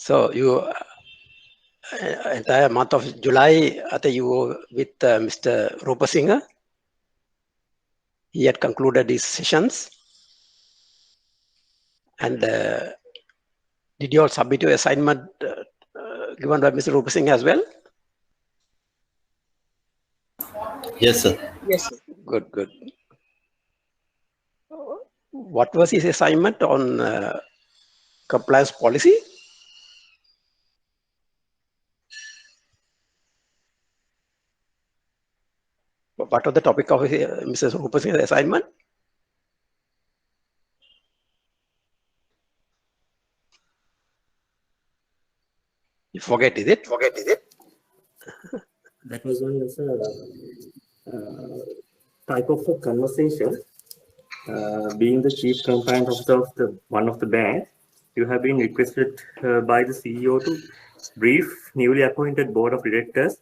So you entire month of July, I think you were with Mr. Rupasinghe. He had concluded his sessions. And did you all submit your assignment given by Mr. Rupasinghe as well? Yes, sir. Yes, sir. Good, good. What was his assignment on compliance policy? What was the topic of Mrs. Rupasinghe's assignment? You forget, is it? That was one as a type of a conversation. Being the chief compliance officer of one of the bank, you have been requested by the CEO to brief newly appointed board of directors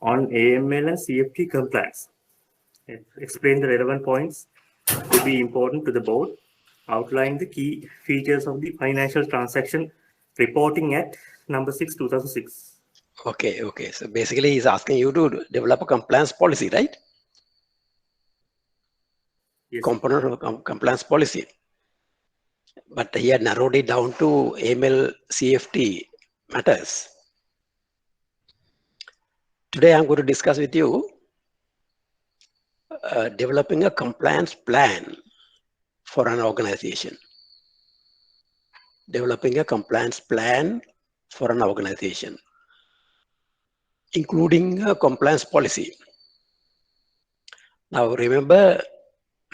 on AML and CFT compliance. Explain the relevant points to be important to the board. Outline the key features of the Financial Transaction Reporting Act number 6, 2006. Okay. So basically he's asking you to develop a compliance policy, right? Yes. Component of compliance policy. But he had narrowed it down to AML CFT matters. Today I'm going to discuss with you developing a compliance plan for an organization. Developing a compliance plan for an organization, including a compliance policy. Now remember,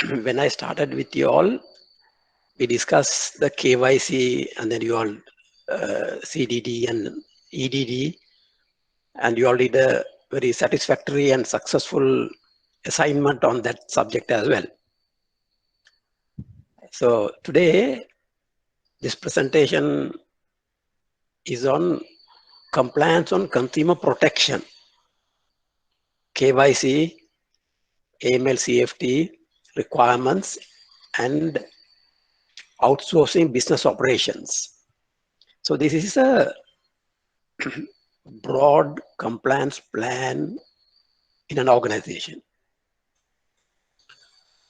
when I started with you all, we discussed the KYC and then you all CDD and EDD, and you all did a very satisfactory and successful assignment on that subject as well. So today, this presentation is on compliance on consumer protection, KYC, AML CFT requirements, and outsourcing business operations. So this is a broad compliance plan in an organization.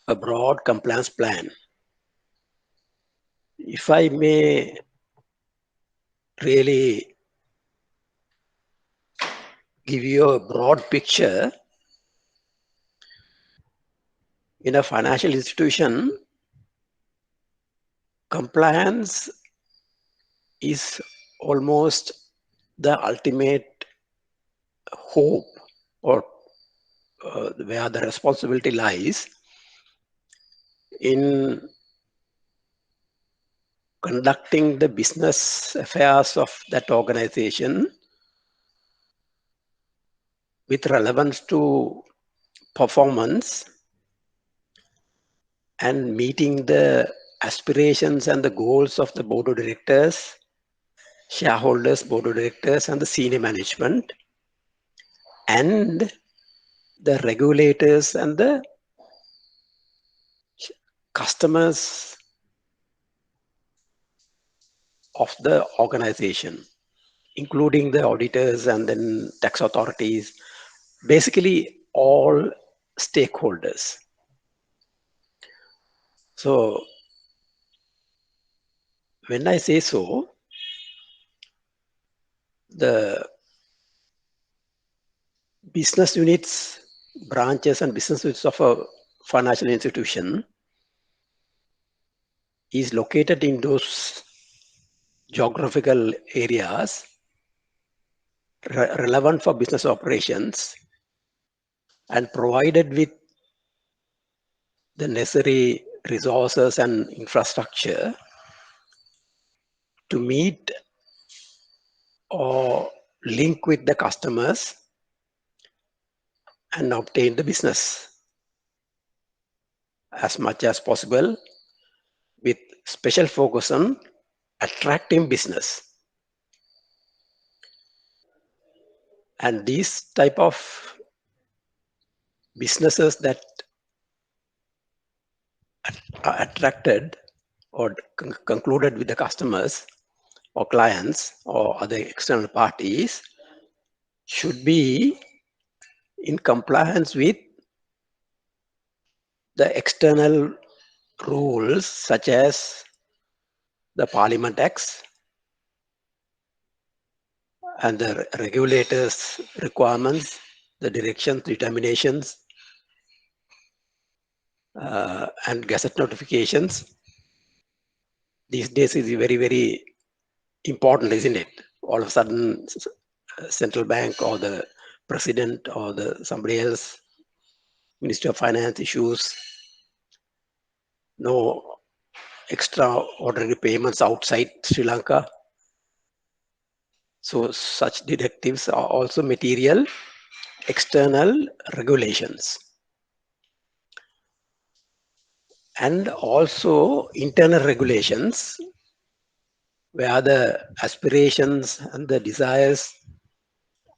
A broad compliance plan. If I may really give you a broad picture, in a financial institution, compliance is almost the ultimate hope, or where the responsibility lies in conducting the business affairs of that organization with relevance to performance and meeting the aspirations and the goals of the board of directors, shareholders, board of directors, and the senior management, and the regulators and the customers of the organization, including the auditors and then tax authorities, basically all stakeholders. So when I say so, the business units, branches and business units of a financial institution is located in those geographical areas relevant for business operations and provided with the necessary resources and infrastructure to meet or link with the customers and obtain the business as much as possible, with special focus on attracting business. And these type of businesses that are attracted or concluded with the customers or clients or other external parties should be in compliance with the external rules such as the Parliament Acts and the regulators' requirements, the directions, determinations, and gazette notifications. These days is very, very important, isn't it? All of a sudden, central bank or the president or the somebody else, Minister of Finance issues no extraordinary payments outside Sri Lanka. So such directives are also material external regulations. And also internal regulations where the aspirations and the desires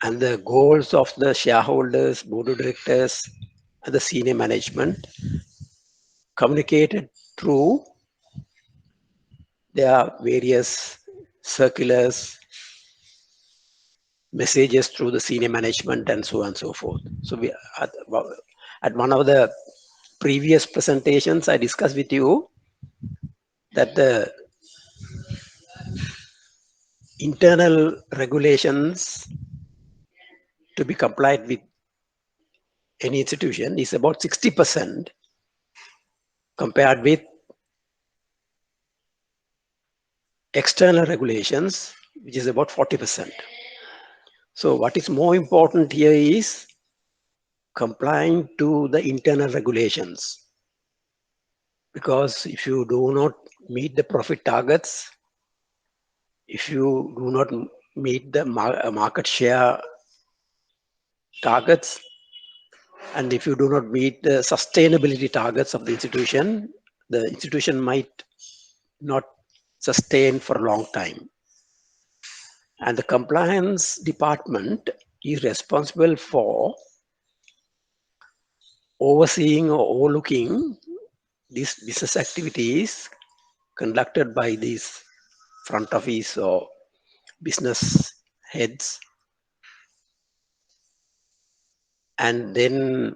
and the goals of the shareholders, board of directors, and the senior management communicated through their various circulars, messages through the senior management, and so on and so forth. So we at one of the previous presentations, I discussed with you that the internal regulations to be complied with any institution is about 60% compared with external regulations, which is about 40%. So what is more important here is complying to the internal regulations. Because if you do not meet the profit targets, if you do not meet the market share targets, and if you do not meet the sustainability targets of the institution might not sustain for a long time. And the compliance department is responsible for overseeing or overlooking these business activities conducted by these front office or business heads. And then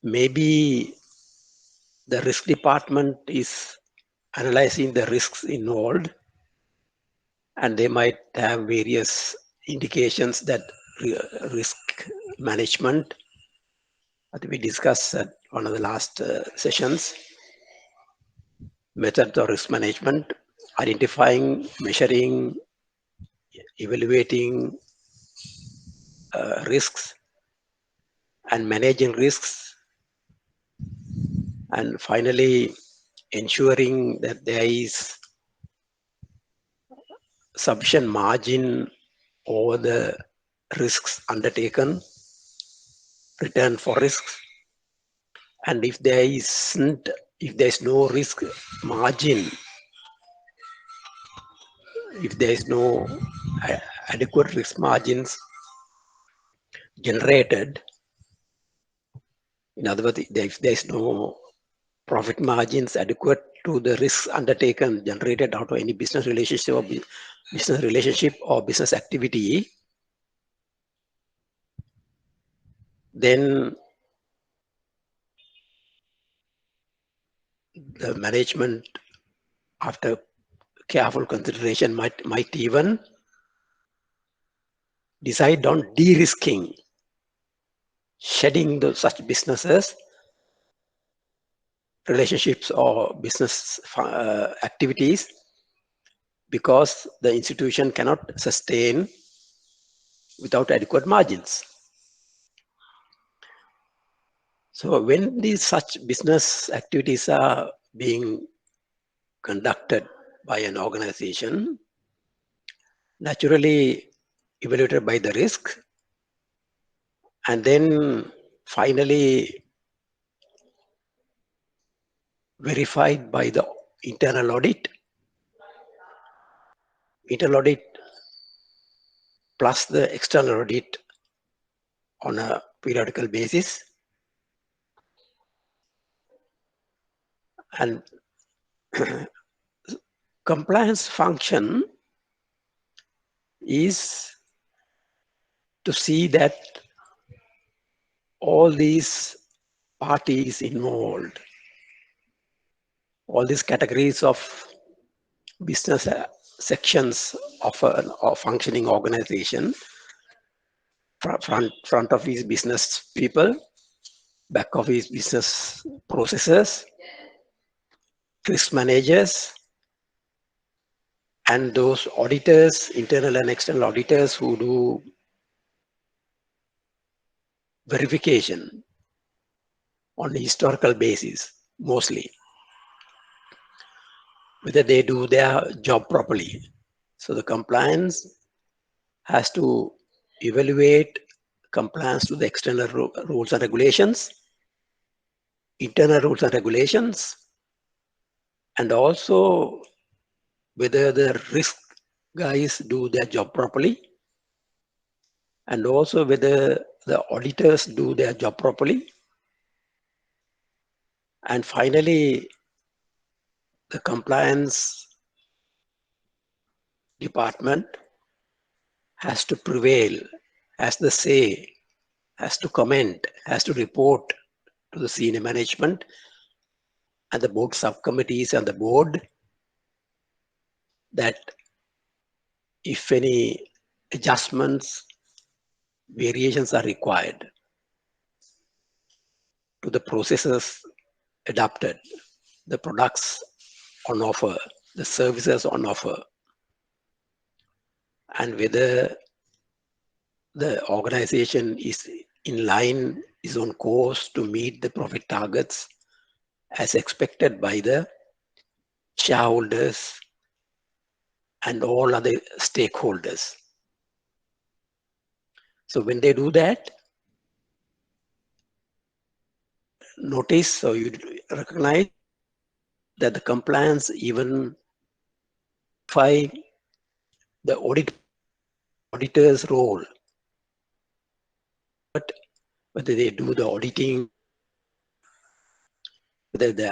maybe the risk department is analyzing the risks involved, and they might have various indications that risk management, I think we discussed at one of the last sessions, methods of risk management, identifying, measuring, evaluating risks and managing risks, and finally ensuring that there is sufficient margin over the risks undertaken, return for risks. And if there is no risk margin, if there is no adequate risk margins generated, in other words, if there is no profit margins adequate to the risks undertaken generated out of any business relationship or business activity, then the management, after careful consideration, might even decide on de-risking, shedding such businesses, relationships, or business activities, because the institution cannot sustain without adequate margins. So when these such business activities are being conducted by an organization, naturally evaluated by the risk, and then finally verified by the internal audit plus the external audit on a periodical basis. And compliance function is to see that all these parties involved, all these categories of business sections of a functioning organization, front office business people, back office business processes, risk managers, and those auditors, internal and external auditors who do verification on a historical basis, mostly, whether they do their job properly. So the compliance has to evaluate compliance to the external rules and regulations, internal rules and regulations, and also whether the risk guys do their job properly, and also whether the auditors do their job properly. And finally, the compliance department has to prevail, has the say, has to comment, has to report to the senior management and the board subcommittees and the board that if any adjustments, variations are required to the processes adopted, the products on offer, the services on offer, and whether the organization is in line, is on course to meet the profit targets as expected by the shareholders and all other stakeholders. So when they do that, notice, so you recognize that the compliance even by the auditor's role, but whether they do the auditing, whether they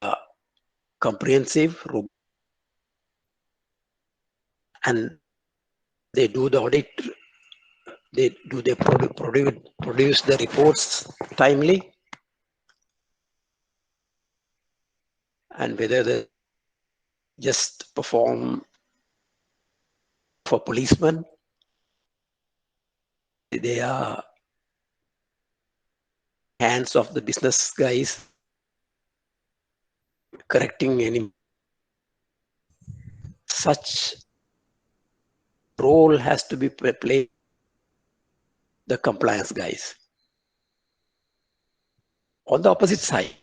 are comprehensive, and they do the audit, they produce the reports timely, and whether they just perform for policemen, they are hands of the business guys correcting any such role has to be played the compliance guys. On the opposite side,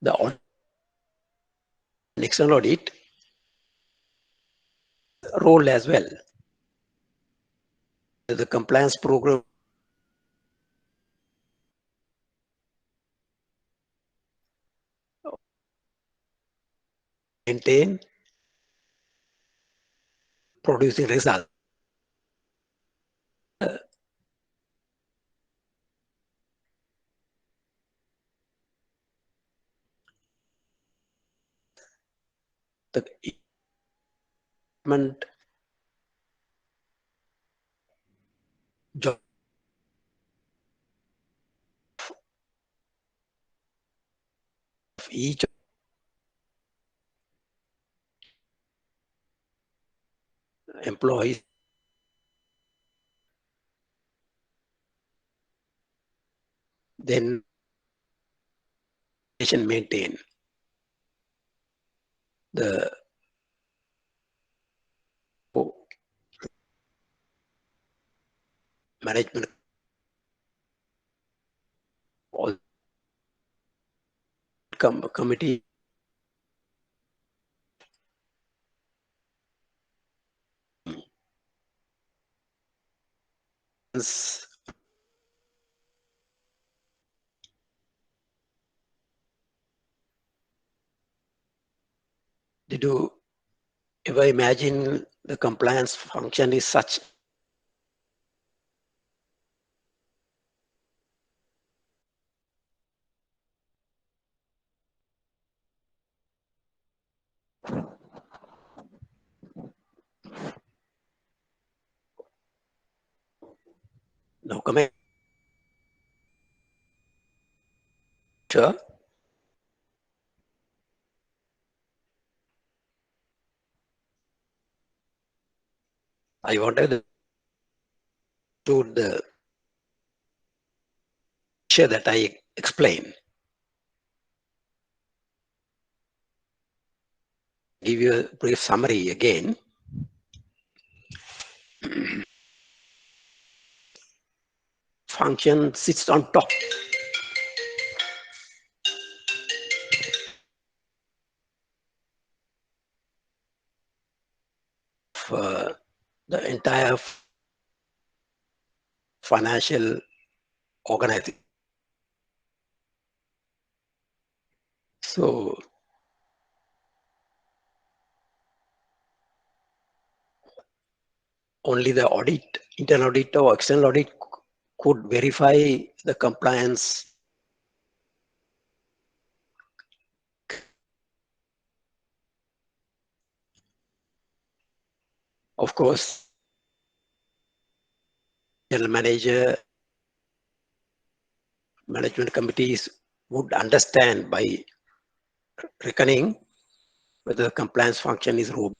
the external audit role as well. The compliance program maintain producing results. The implement job of each employee, then maintain the management all committee did you ever imagine the compliance function is such No comment. Sure. I wanted to the share that I explain. Give you a brief summary again. Function sits on top of the entire financial organization. So only the audit, internal audit or external audit could verify the compliance. Of course, general manager, management committees would understand by reckoning whether the compliance function is robust.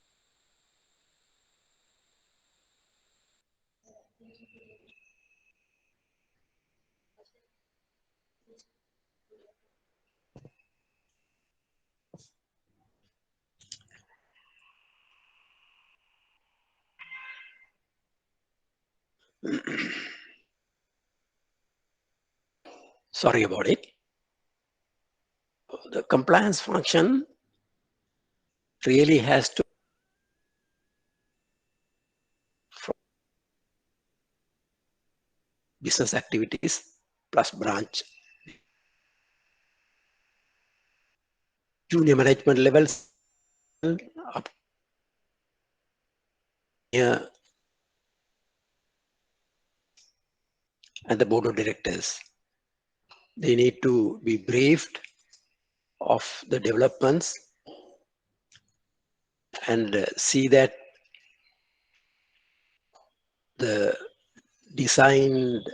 Sorry about it. The compliance function really has to from business activities plus branch junior management levels up here and the board of directors. They need to be briefed of the developments and see that the designed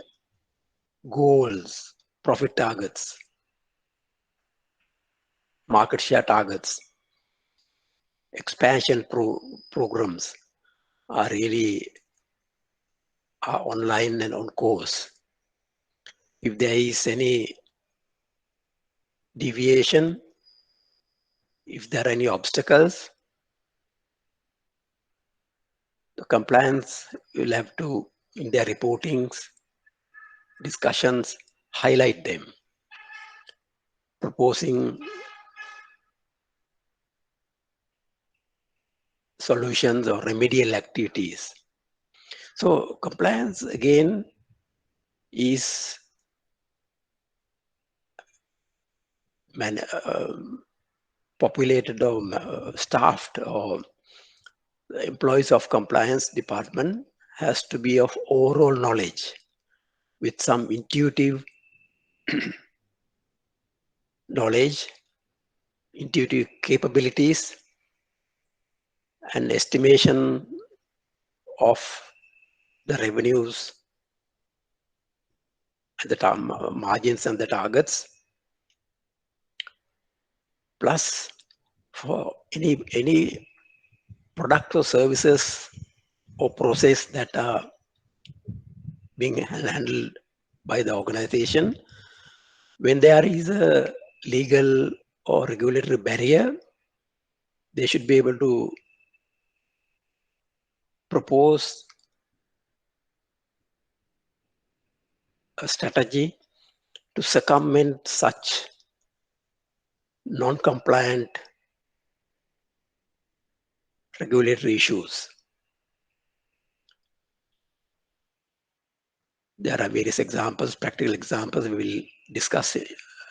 goals, profit targets, market share targets, expansion programs are really online and on course. If there is any deviation, if there are any obstacles, the compliance will have to, in their reportings, discussions, highlight them, proposing solutions or remedial activities. So compliance again is populated or staffed, or the employees of compliance department has to be of overall knowledge with some intuitive knowledge, intuitive capabilities, and estimation of the revenues and the margins and the targets, plus for any product or services or process that are being handled by the organization. When there is a legal or regulatory barrier, they should be able to propose a strategy to circumvent such non-compliant regulatory issues. There are various examples, practical examples we will discuss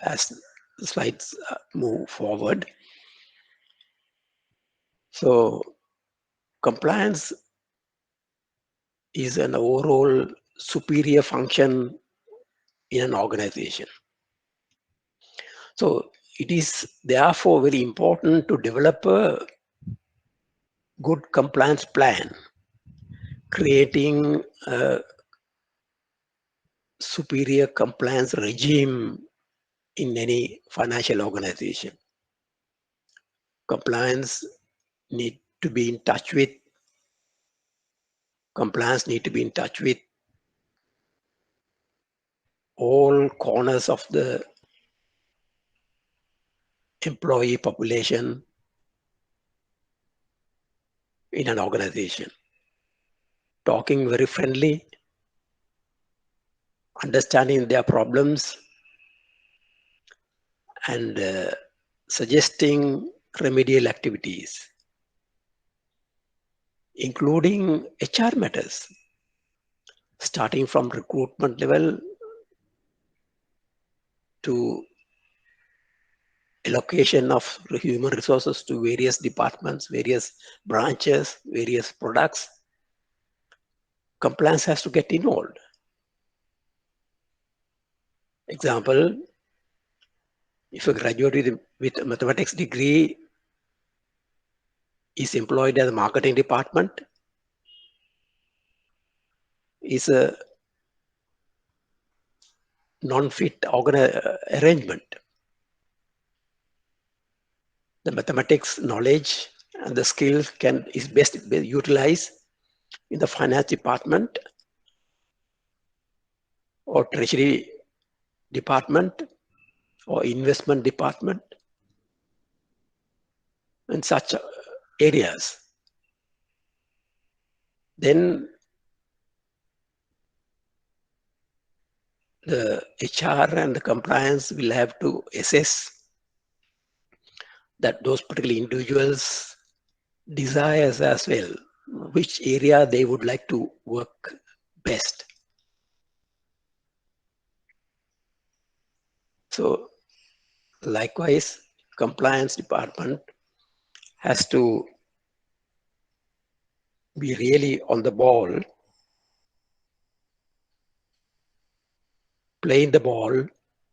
as the slides move forward. So compliance is an overall superior function in an organization. So it is therefore very important to develop a good compliance plan, creating a superior compliance regime in any financial organization. Compliance need to be in touch with all corners of the employee population in an organization. Talking very friendly, understanding their problems, and suggesting remedial activities, including HR matters, starting from recruitment level to allocation of human resources to various departments, various branches, various products. Compliance has to get involved. Example, if a graduate with a mathematics degree is employed as a marketing department, is a non-fit arrangement. The mathematics knowledge and the skills is best utilized in the finance department or treasury department or investment department in such areas. Then the HR and the compliance will have to assess that those particular individuals desires as well, which area they would like to work best. So likewise, compliance department has to be really on the ball, playing the ball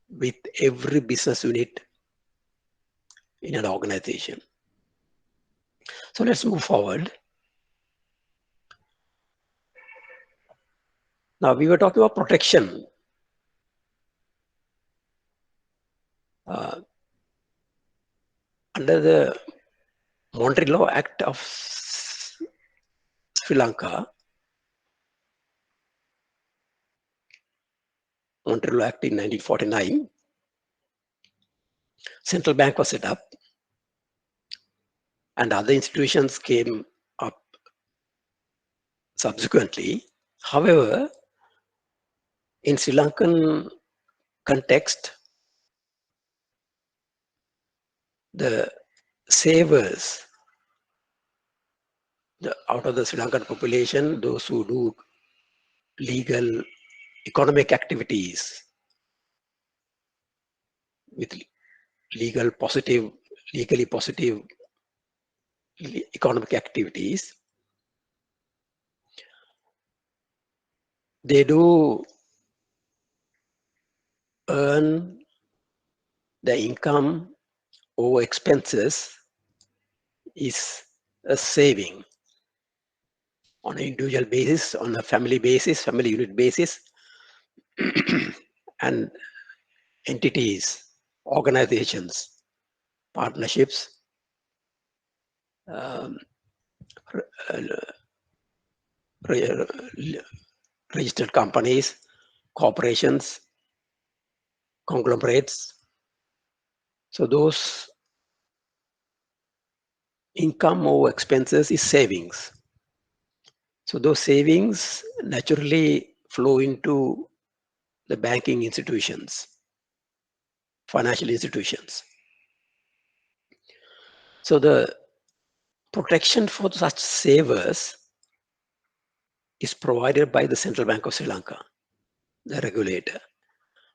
with every business unit in an organization. So let's move forward. Now we were talking about protection. Under the Montreal Act of Sri Lanka, Montreal Act in 1949, central bank was set up and other institutions came up subsequently. However, in Sri Lankan context, the savers, out of the Sri Lankan population, those who do legal economic activities with legally positive economic activities, they do earn the income over expenses is a saving on an individual basis, on a family basis, family unit basis, and entities, organizations, partnerships, registered companies, corporations, conglomerates. So those income over expenses is savings. So those savings naturally flow into the banking institutions, financial institutions. So the protection for such savers is provided by the Central Bank of Sri Lanka, the regulator.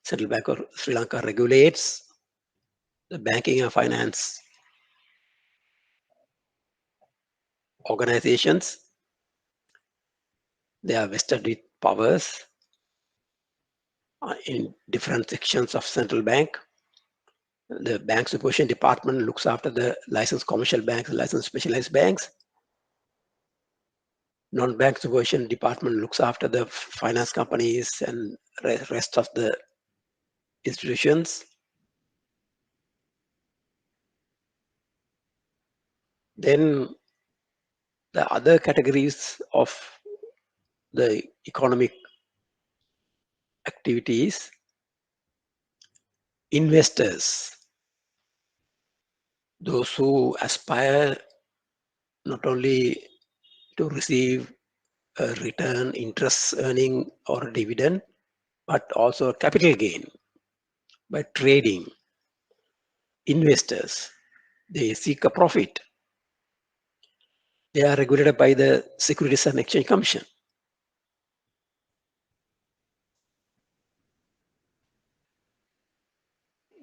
Central Bank of Sri Lanka regulates the banking and finance organizations. They are vested with powers in different sections of central bank. The bank supervision department looks after the licensed commercial banks, licensed specialized banks. Non-bank supervision department looks after the finance companies and rest of the institutions. Then the other categories of the economic activities, investors, those who aspire not only to receive a return, interest earning or dividend, but also capital gain by trading. Investors, they seek a profit. They are regulated by the Securities and Exchange Commission.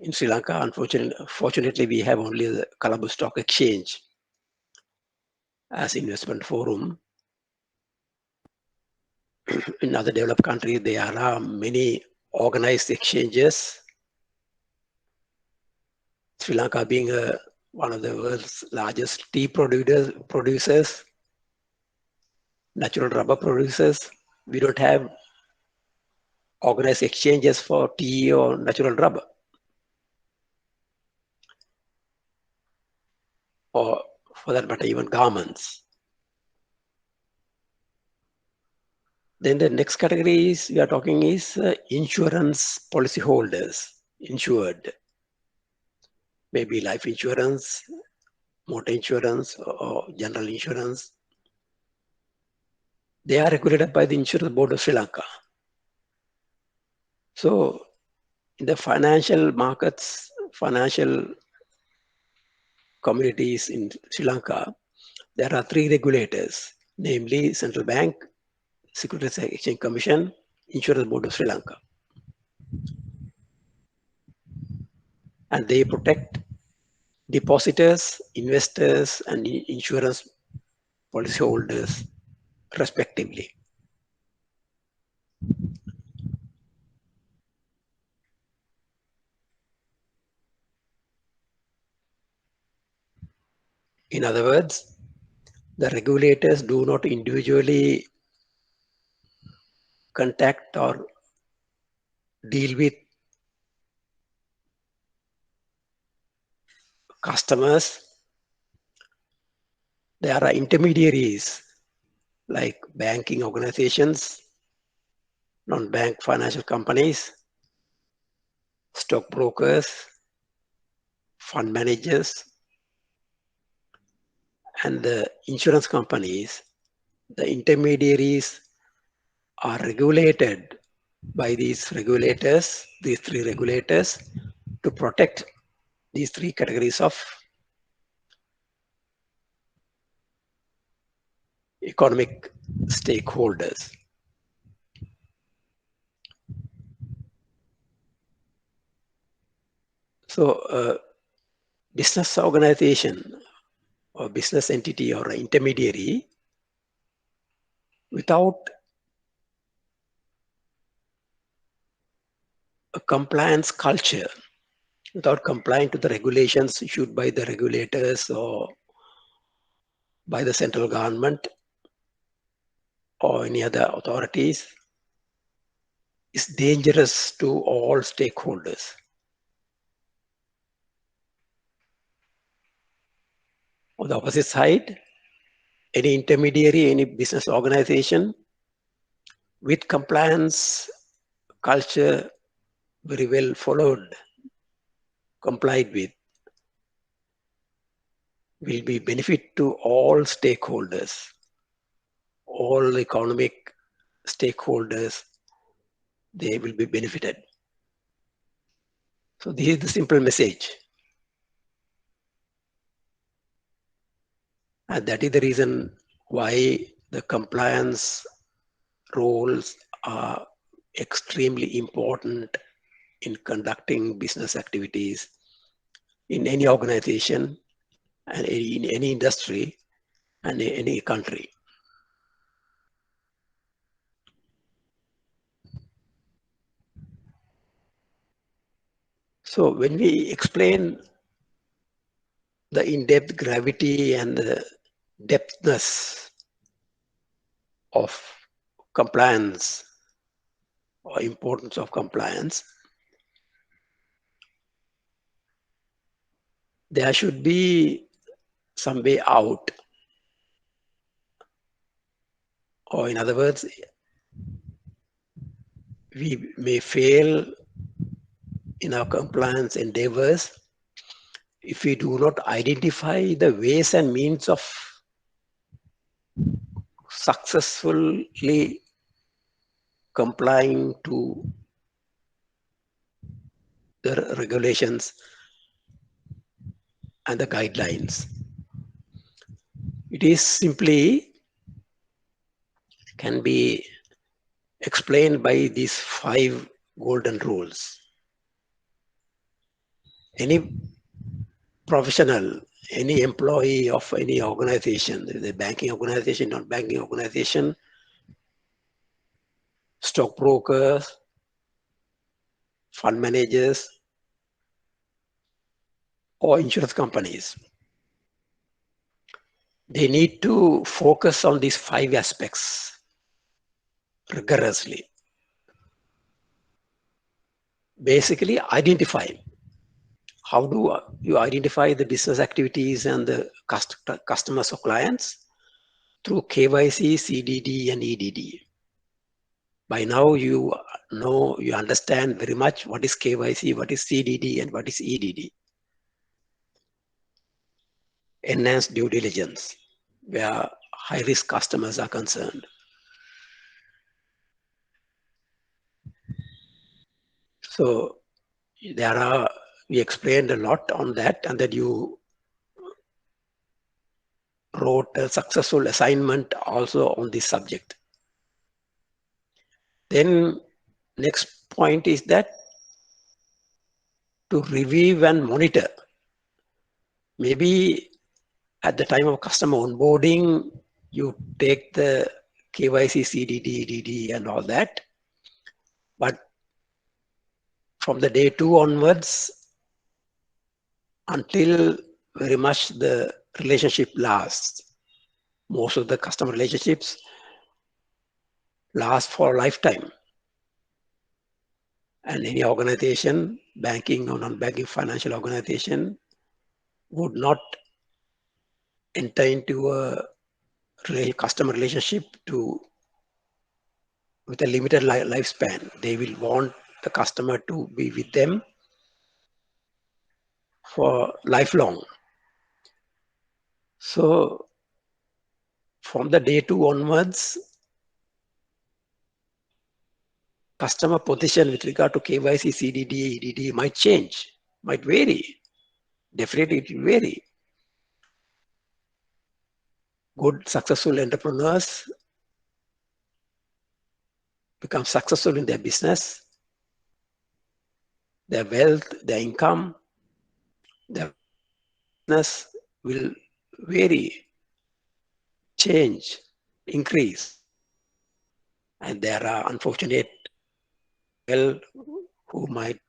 In Sri Lanka, unfortunately, we have only the Colombo Stock Exchange as investment forum. In other developed countries, there are many organized exchanges. Sri Lanka being one of the world's largest tea producers, natural rubber producers, we don't have organized exchanges for tea or natural rubber. Or for that matter, even garments. Then the next category is we are talking is insurance policyholders, insured, maybe life insurance, motor insurance, or general insurance. They are regulated by the Insurance Board of Sri Lanka. So in the financial markets, financial communities in Sri Lanka, there are three regulators, namely Central Bank, Securities and Exchange Commission, Insurance Board of Sri Lanka. And they protect depositors, investors, and insurance policyholders, respectively. In other words, the regulators do not individually contact or deal with customers. There are intermediaries like banking organizations, non-bank financial companies, stockbrokers, fund managers, and the insurance companies. The intermediaries are regulated by these regulators, these three regulators, to protect these three categories of economic stakeholders. So business organization or business entity or intermediary without a compliance culture, without complying to the regulations issued by the regulators or by the central government or any other authorities, is dangerous to all stakeholders. On the opposite side, any intermediary, any business organization with compliance culture very well followed, complied with, will be benefit to all stakeholders, all economic stakeholders, they will be benefited. So this is the simple message. And that is the reason why the compliance rules are extremely important in conducting business activities in any organization and in any industry and in any country. So when we explain the in-depth gravity and the depthness of compliance or importance of compliance, there should be some way out. Or in other words, we may fail in our compliance endeavors if we do not identify the ways and means of successfully complying to the regulations and the guidelines. It is simply can be explained by these 5 golden rules. Any professional, any employee of any organization, the banking organization, non-banking organization, stockbrokers, fund managers, or insurance companies, they need to focus on these 5 aspects rigorously. Basically, identify. How do you identify the business activities and the customers or clients? Through KYC, CDD, and EDD. By now, you know, you understand very much what is KYC, what is CDD, and what is EDD. Enhanced due diligence, where high-risk customers are concerned. So we explained a lot on that, and that you wrote a successful assignment also on this subject. Then next point is that to review and monitor. Maybe at the time of customer onboarding, you take the KYC, CDD, EDD and all that. But from the day 2 onwards, until very much the relationship lasts, most of the customer relationships last for a lifetime. And any organization, banking or non-banking financial organization, would not enter into a customer relationship with a limited lifespan. They will want the customer to be with them for lifelong. So from the day 2 onwards, customer position with regard to KYC, CDD, EDD might change, might vary. Definitely it will vary. Good, successful entrepreneurs become successful in their business, their wealth, their income, their business will vary, change, increase. And there are unfortunate people who might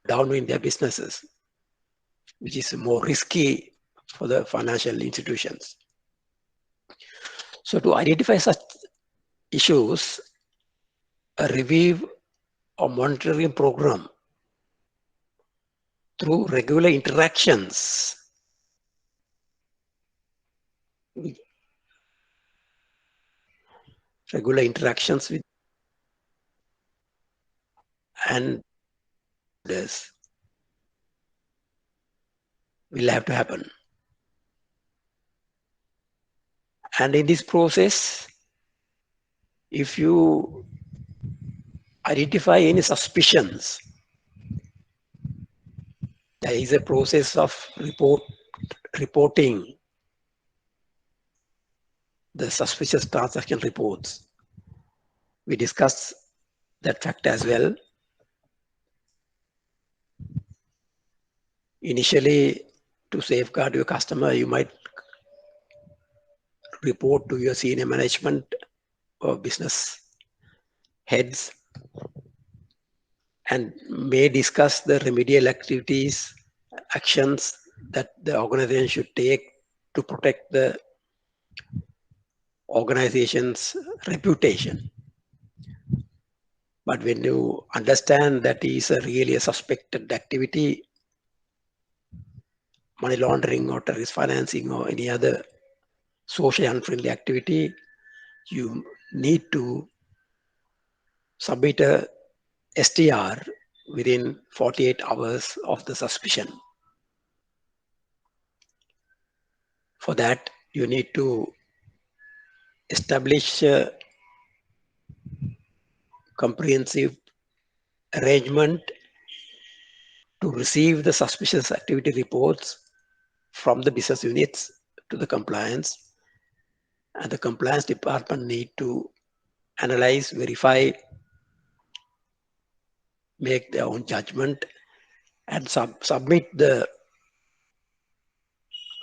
down in their businesses, which is more risky for the financial institutions. So to identify such issues, a review or monitoring program through regular interactions with and this will have to happen. And in this process, if you identify any suspicions, there is a process of reporting the suspicious transaction reports. We discussed that fact as well. Initially, to safeguard your customer, you might report to your senior management or business heads and may discuss the remedial actions that the organization should take to protect the organization's reputation. But when you understand that is really a suspected activity, money laundering or terrorist financing or any other socially unfriendly activity, you need to submit a STR within 48 hours of the suspicion. For that, you need to establish a comprehensive arrangement to receive the suspicious activity reports from the business units to the compliance, and the compliance department need to analyze, verify, make their own judgment, and submit the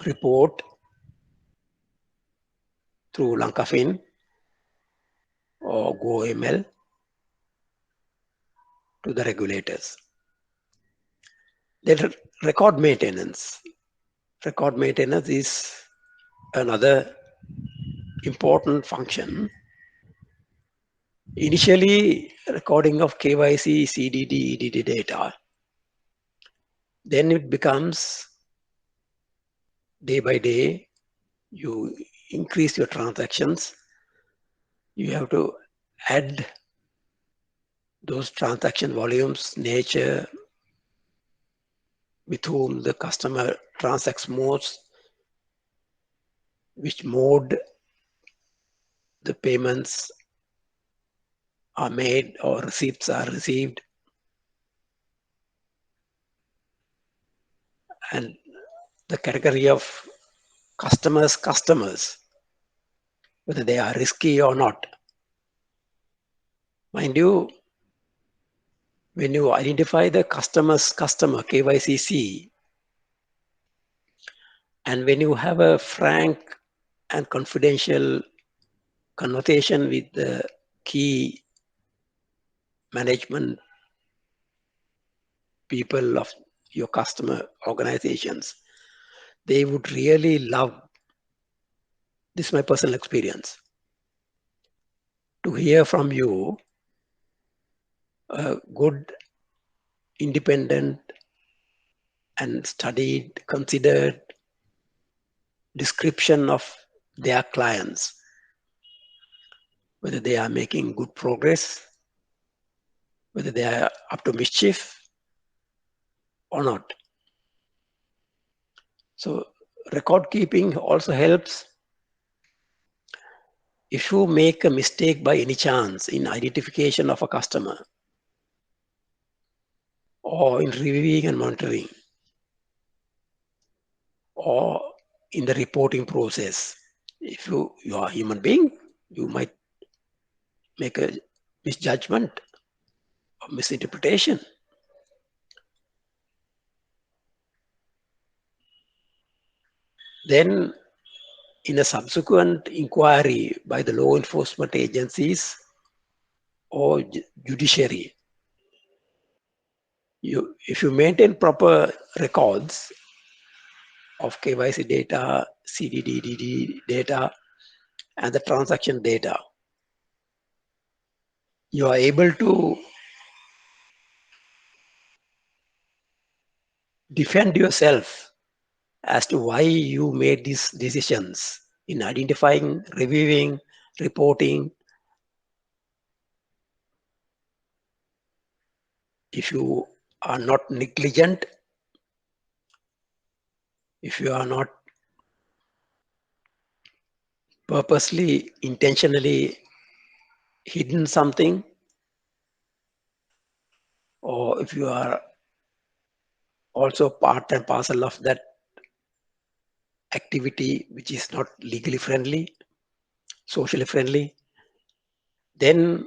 report through Lankafin or GoML to the regulators. Then record maintenance. Record maintenance is another important function. Initially, recording of KYC, CDD, EDD data. Then it becomes day by day, you increase your transactions. You have to add those transaction volumes, nature, with whom the customer transacts most, which mode the payments are made or receipts are received, and the category of customers, whether they are risky or not. Mind you, when you identify the customer, KYCC, and when you have a frank and confidential conversation with the key management people of your customer organizations, they would really love, this is my personal experience, to hear from you a good, independent, and studied, considered description of their clients, whether they are making good progress, whether they are up to mischief or not. So record keeping also helps. If you make a mistake by any chance in identification of a customer or in reviewing and monitoring or in the reporting process, if you are a human being, you might make a misjudgment or misinterpretation. Then in a subsequent inquiry by the law enforcement agencies or judiciary, if you maintain proper records of KYC data, CDD, DD data, and the transaction data, you are able to defend yourself as to why you made these decisions in identifying, reviewing, reporting. If you are not negligent, if you are not purposely, intentionally hidden something, or if you are also part and parcel of that activity which is not legally friendly, socially friendly, then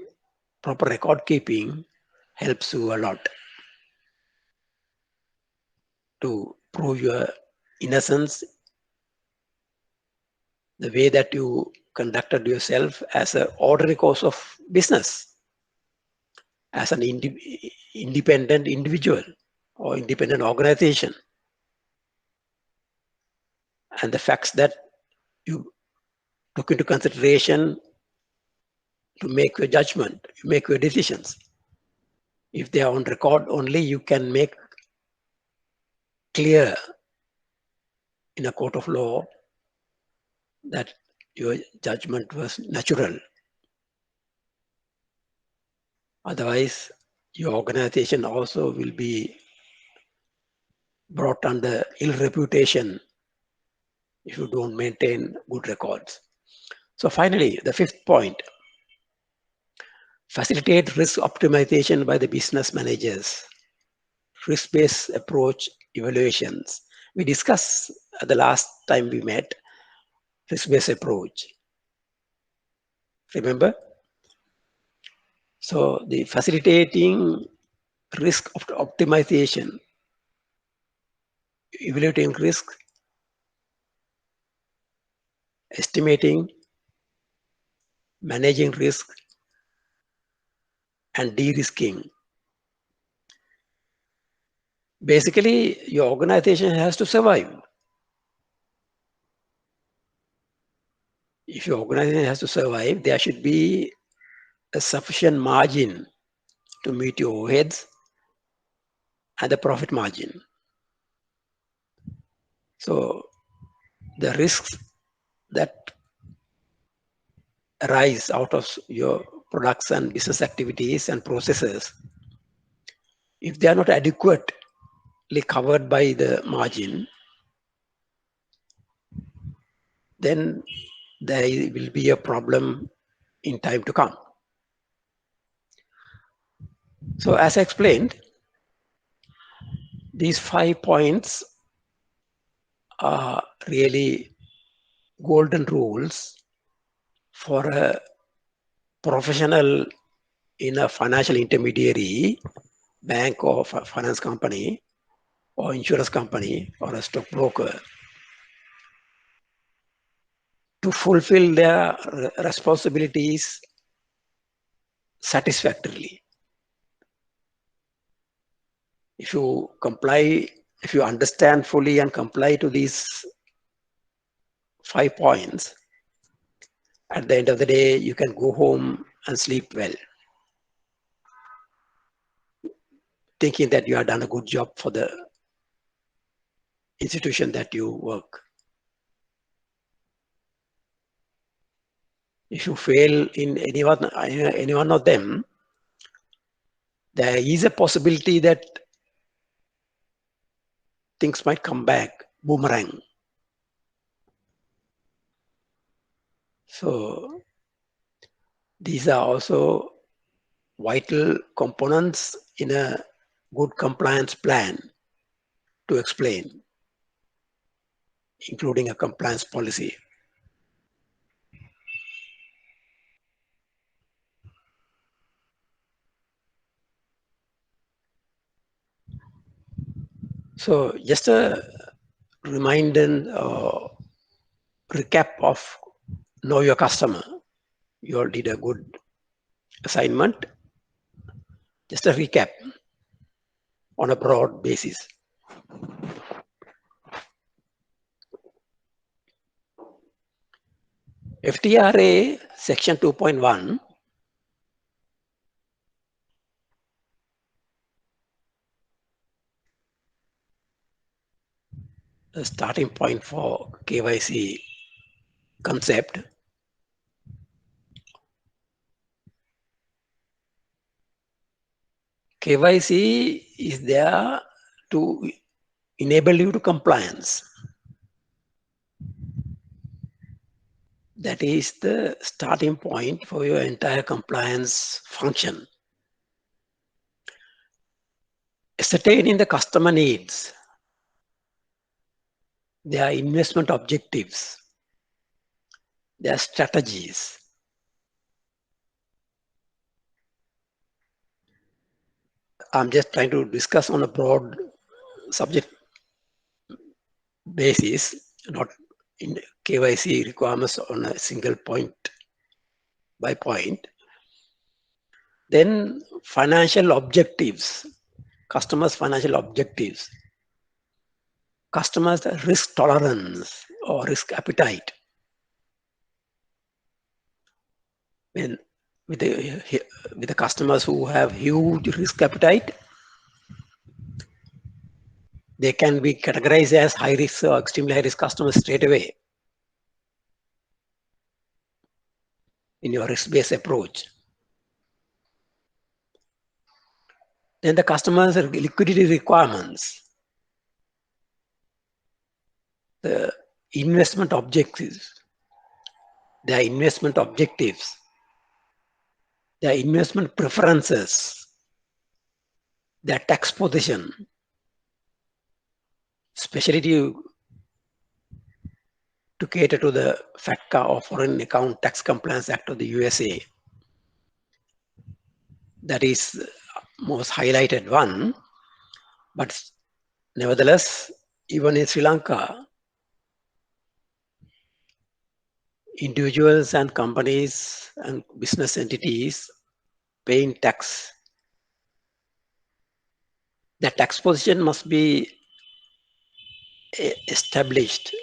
proper record keeping helps you a lot to prove your innocence, the way that you conducted yourself as an ordinary course of business, as an independent individual or independent organization. And the facts that you took into consideration to make your judgment, make your decisions. If they are on record only, you can make clear in a court of law that your judgment was natural. Otherwise, your organization also will be brought under ill reputation if you don't maintain good records. So finally, the fifth point, facilitate risk optimization by the business managers, risk-based approach evaluations. We discussed the last time we met, risk-based approach. Remember? So the facilitating risk optimization, evaluating risk, estimating, managing risk, and de-risking. Basically, your organization has to survive. If your organization has to survive, there should be a sufficient margin to meet your overheads and the profit margin. So the risks that arise out of your products and business activities and processes, if they are not adequately covered by the margin, then there will be a problem in time to come. So as I explained, these 5 points are really golden rules for a professional in a financial intermediary, bank or finance company, or insurance company, or a stockbroker, to fulfill their responsibilities satisfactorily. If you comply, if you understand fully and comply to these 5 points, at the end of the day, you can go home and sleep well, thinking that you have done a good job for the institution that you work. If you fail in any one of them, there is a possibility that things might come back, boomerang. So these are also vital components in a good compliance plan to explain, including a compliance policy. So just a reminder or recap of know your customer. You all did a good assignment. Just a recap on a broad basis. FTRA section 2.1 the starting point for KYC concept. KYC is there to enable you to compliance. That is the starting point for your entire compliance function. Ascertaining the customer needs, their investment objectives, their strategies. I'm just trying to discuss on a broad subject basis, not in KYC requirements on a single point by point. Then financial objectives, customers' financial objectives, customers' risk tolerance or risk appetite. when with the customers who have huge risk appetite, they can be categorized as high risk or extremely high risk customers straight away in your risk-based approach. Then the customers' liquidity requirements, the investment objectives, their investment objectives, their investment preferences, their tax position, especially to cater to the FATCA or Foreign Account Tax Compliance Act of the USA. That is most highlighted one, but nevertheless, even in Sri Lanka, individuals and companies and business entities paying tax, the tax position must be established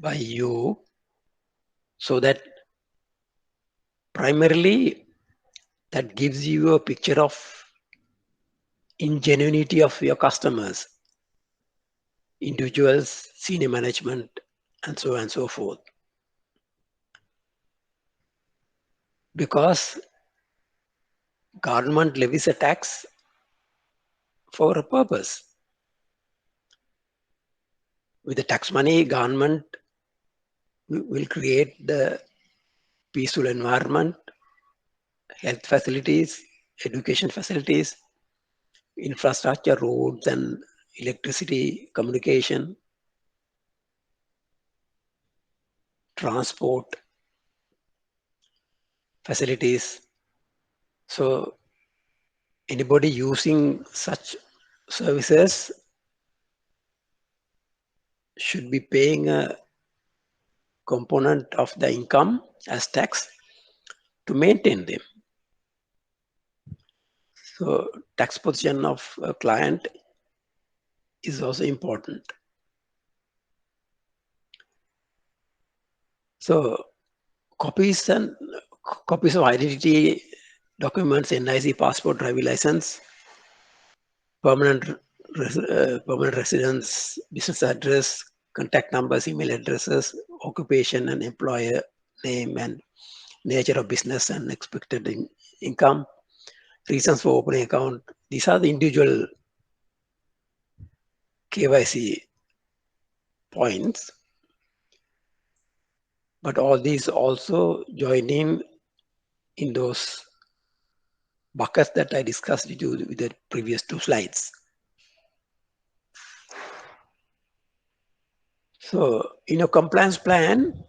by you so that primarily that gives you a picture of ingenuity of your customers, individuals, senior management, and so on and so forth. Because government levies a tax for a purpose. With the tax money, government will create the peaceful environment, health facilities, education facilities, infrastructure, roads and electricity, communication, transport facilities. So anybody using such services should be paying a component of the income as tax to maintain them. So tax position of a client is also important. So copies of identity documents, NIC, passport, driving license, permanent residence, business address, contact numbers, email addresses, occupation and employer name and nature of business and expected income, reasons for opening account. These are the individual KYC points. But all these also join in those buckets that I discussed with you with the previous two slides. So in a compliance plan,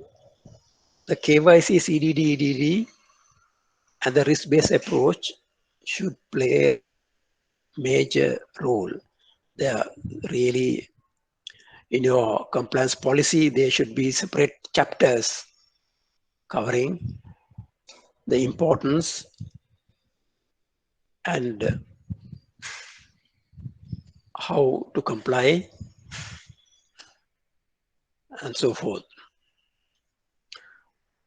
the KYC, CDD, EDD, and the risk-based approach should play a major role. They are really, in your compliance policy, there should be separate chapters covering the importance and how to comply and so forth.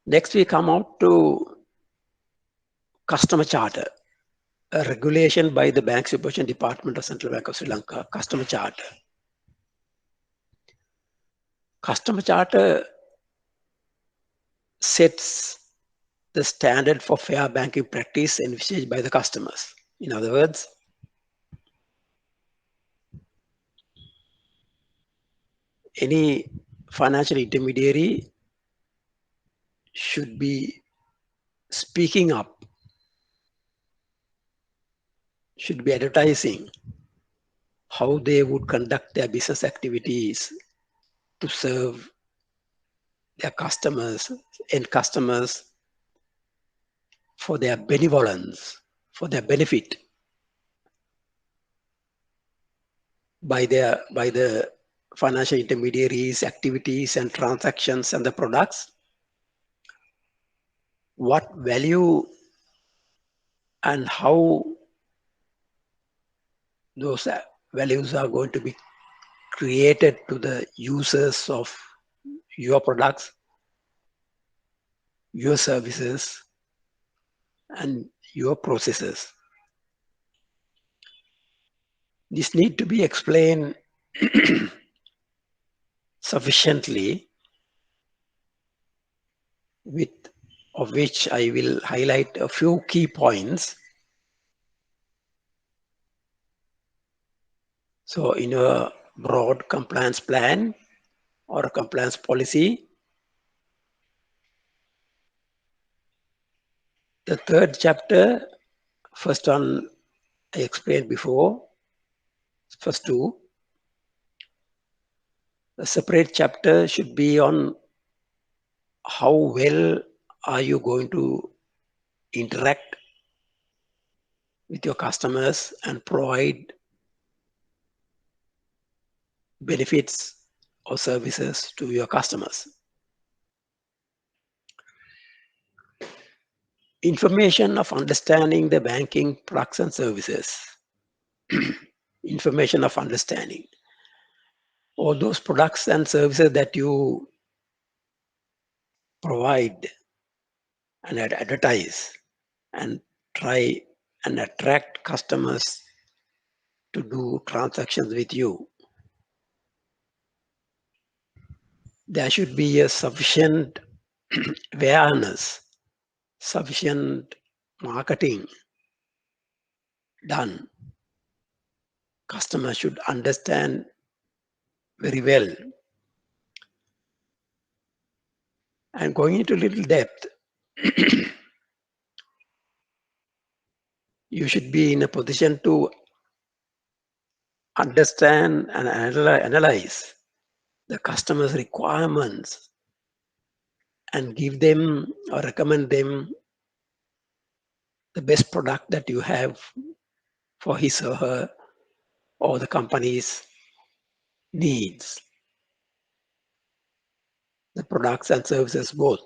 Next, we come out to customer charter, a regulation by the Bank Supervision Department of Central Bank of Sri Lanka, customer charter. Customer charter sets the standard for fair banking practice envisaged by the customers. In other words, any financial intermediary should be speaking up, should be advertising how they would conduct their business activities to serve their customers and customers for their benevolence, for their benefit by the financial intermediaries, activities and transactions and the products. What value and how those values are going to be created to the users of your products your services, and your processes. This need to be explained sufficiently, with of which I will highlight a few key points. So in a broad compliance plan or a compliance policy, the third chapter, first one I explained before, first two, a separate chapter should be on how well are you going to interact with your customers and provide benefits or services to your customers. Information of understanding the banking products and services. Information of understanding. All those products and services that you provide and advertise and try and attract customers to do transactions with you. There should be a sufficient awareness, sufficient marketing done. Customers should understand very well. And going into little depth, you should be in a position to understand and analyze the customer's requirements and give them or recommend them the best product that you have for his or her or the company's needs. The products and services both.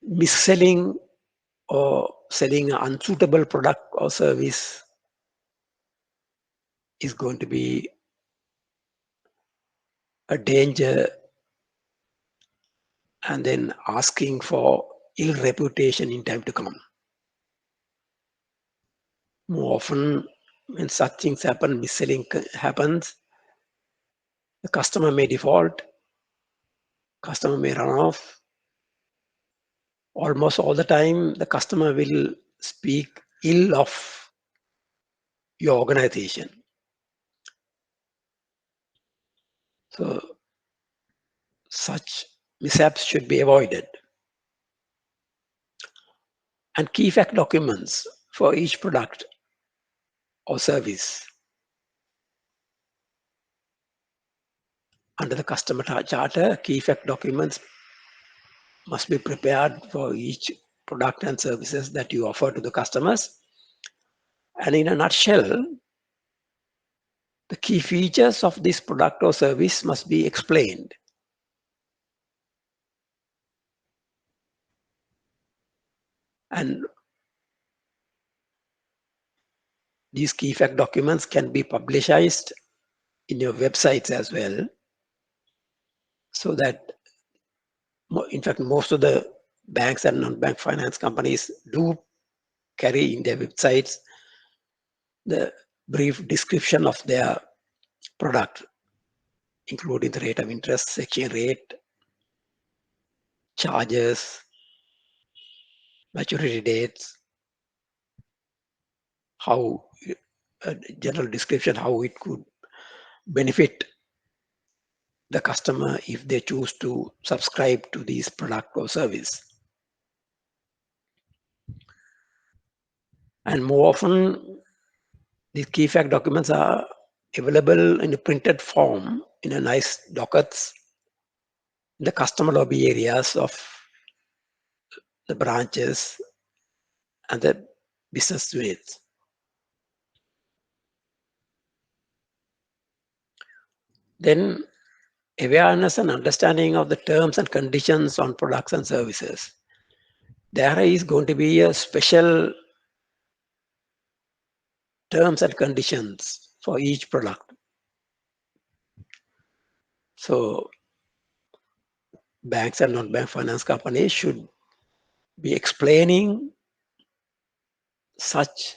Mis-selling or selling an unsuitable product or service is going to be a danger, and then asking for ill reputation in time to come. More often, when such things happen, mis-selling happens, the customer may default, customer may run off. Almost all the time, the customer will speak ill of your organization. So such mishaps should be avoided. And key fact documents for each product or service. Under the customer charter, key fact documents must be prepared for each product and services that you offer to the customers. And in a nutshell, the key features of this product or service must be explained. And these key fact documents can be publicized in your websites as well, so that, in fact, most of the banks and non-bank finance companies do carry in their websites the brief description of their product, including the rate of interest, exchange rate, charges, maturity dates, how a general description how it could benefit the customer if they choose to subscribe to this product or service. And more often, these key fact documents are available in a printed form in a nice dockets in the customer lobby areas of the branches and the business units. Then awareness and understanding of the terms and conditions on products and services. There is going to be a special terms and conditions for each product. So banks and non-bank finance companies should be explaining such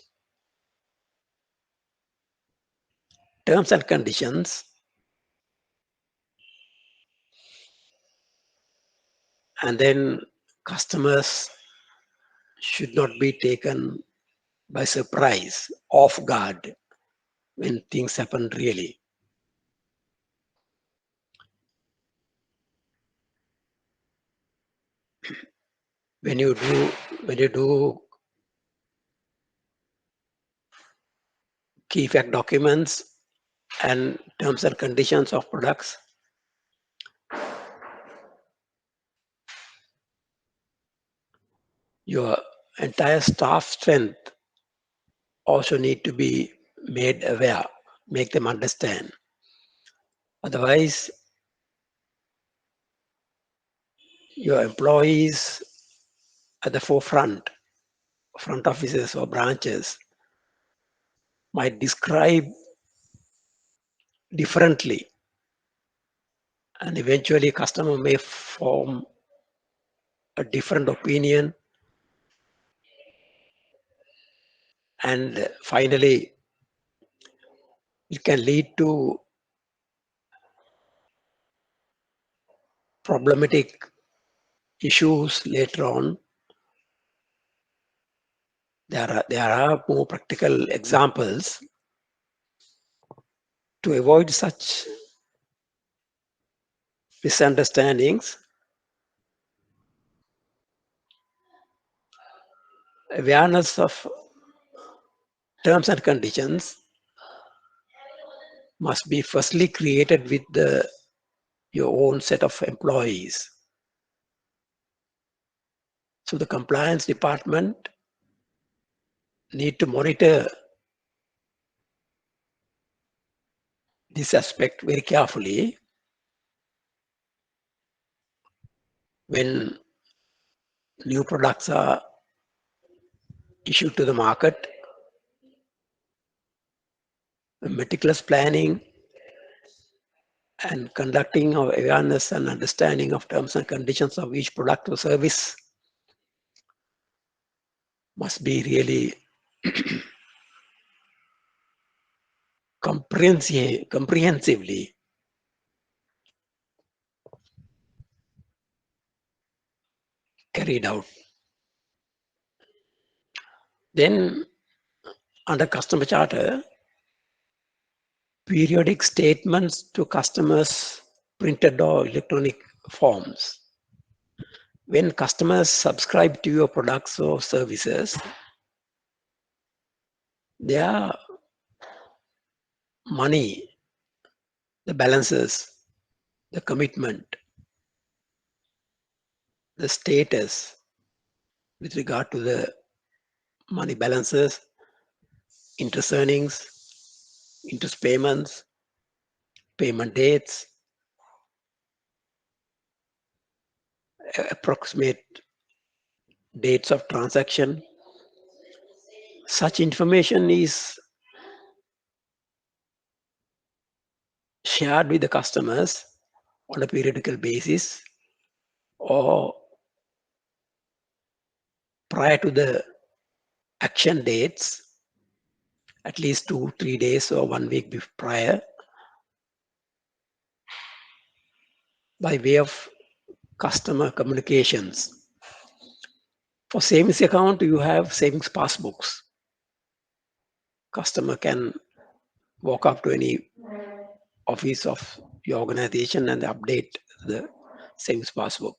terms and conditions, and then customers should not be taken by surprise, off guard when things happen really. When you do key fact documents and terms and conditions of products, your entire staff strength also need to be made aware, make them understand. Otherwise, your employees at the forefront, front offices or branches, might describe differently, and eventually customer may form a different opinion, and finally it can lead to problematic issues later on. There are more practical examples to avoid such misunderstandings. Awareness of terms and conditions must be firstly created with your own set of employees. So the compliance department need to monitor this aspect very carefully when new products are issued to the market. Meticulous planning and conducting of awareness and understanding of terms and conditions of each product or service must be really comprehensively carried out. Then under customer charter, periodic statements to customers, printed or electronic forms. When customers subscribe to your products or services, their money, the balances, the commitment, the status with regard to the money balances, interest earnings, interest payments, payment dates, approximate dates of transaction. Such information is shared with the customers on a periodical basis or prior to the action dates, at least 2-3 days or 1 week prior, by way of customer communications. For savings account, you have savings passbooks. Customer can walk up to any office of your organization and update the savings passbook.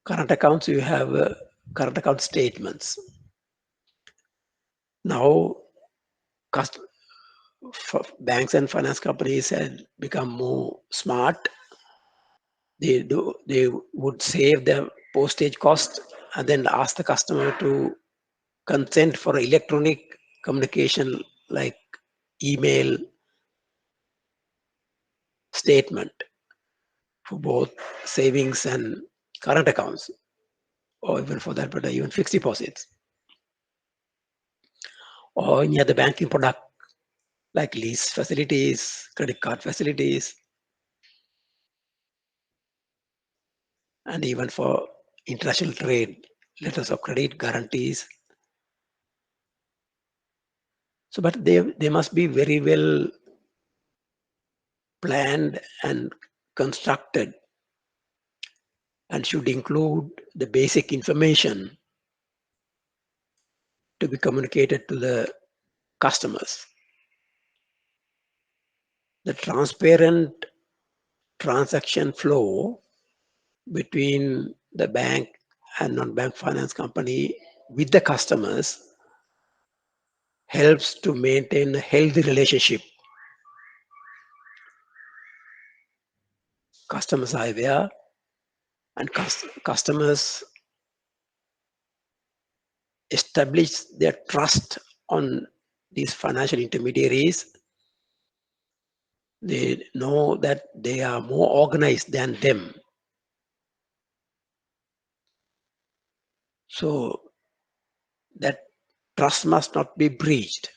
Current accounts, you have current account statements. Now, banks and finance companies have become more smart. They would save the postage cost and then ask the customer to consent for electronic communication like email statement for both savings and current accounts, or even for that matter, even fixed deposits, or any other banking product like lease facilities, credit card facilities, and even for international trade, letters of credit, guarantees. So, but they must be very well planned and constructed, and should include the basic information to be communicated to the customers. The transparent transaction flow between the bank and non-bank finance company with the customers helps to maintain a healthy relationship. Customers are aware, and customers establish their trust on these financial intermediaries. They know that they are more organized than them. So that trust must not be breached.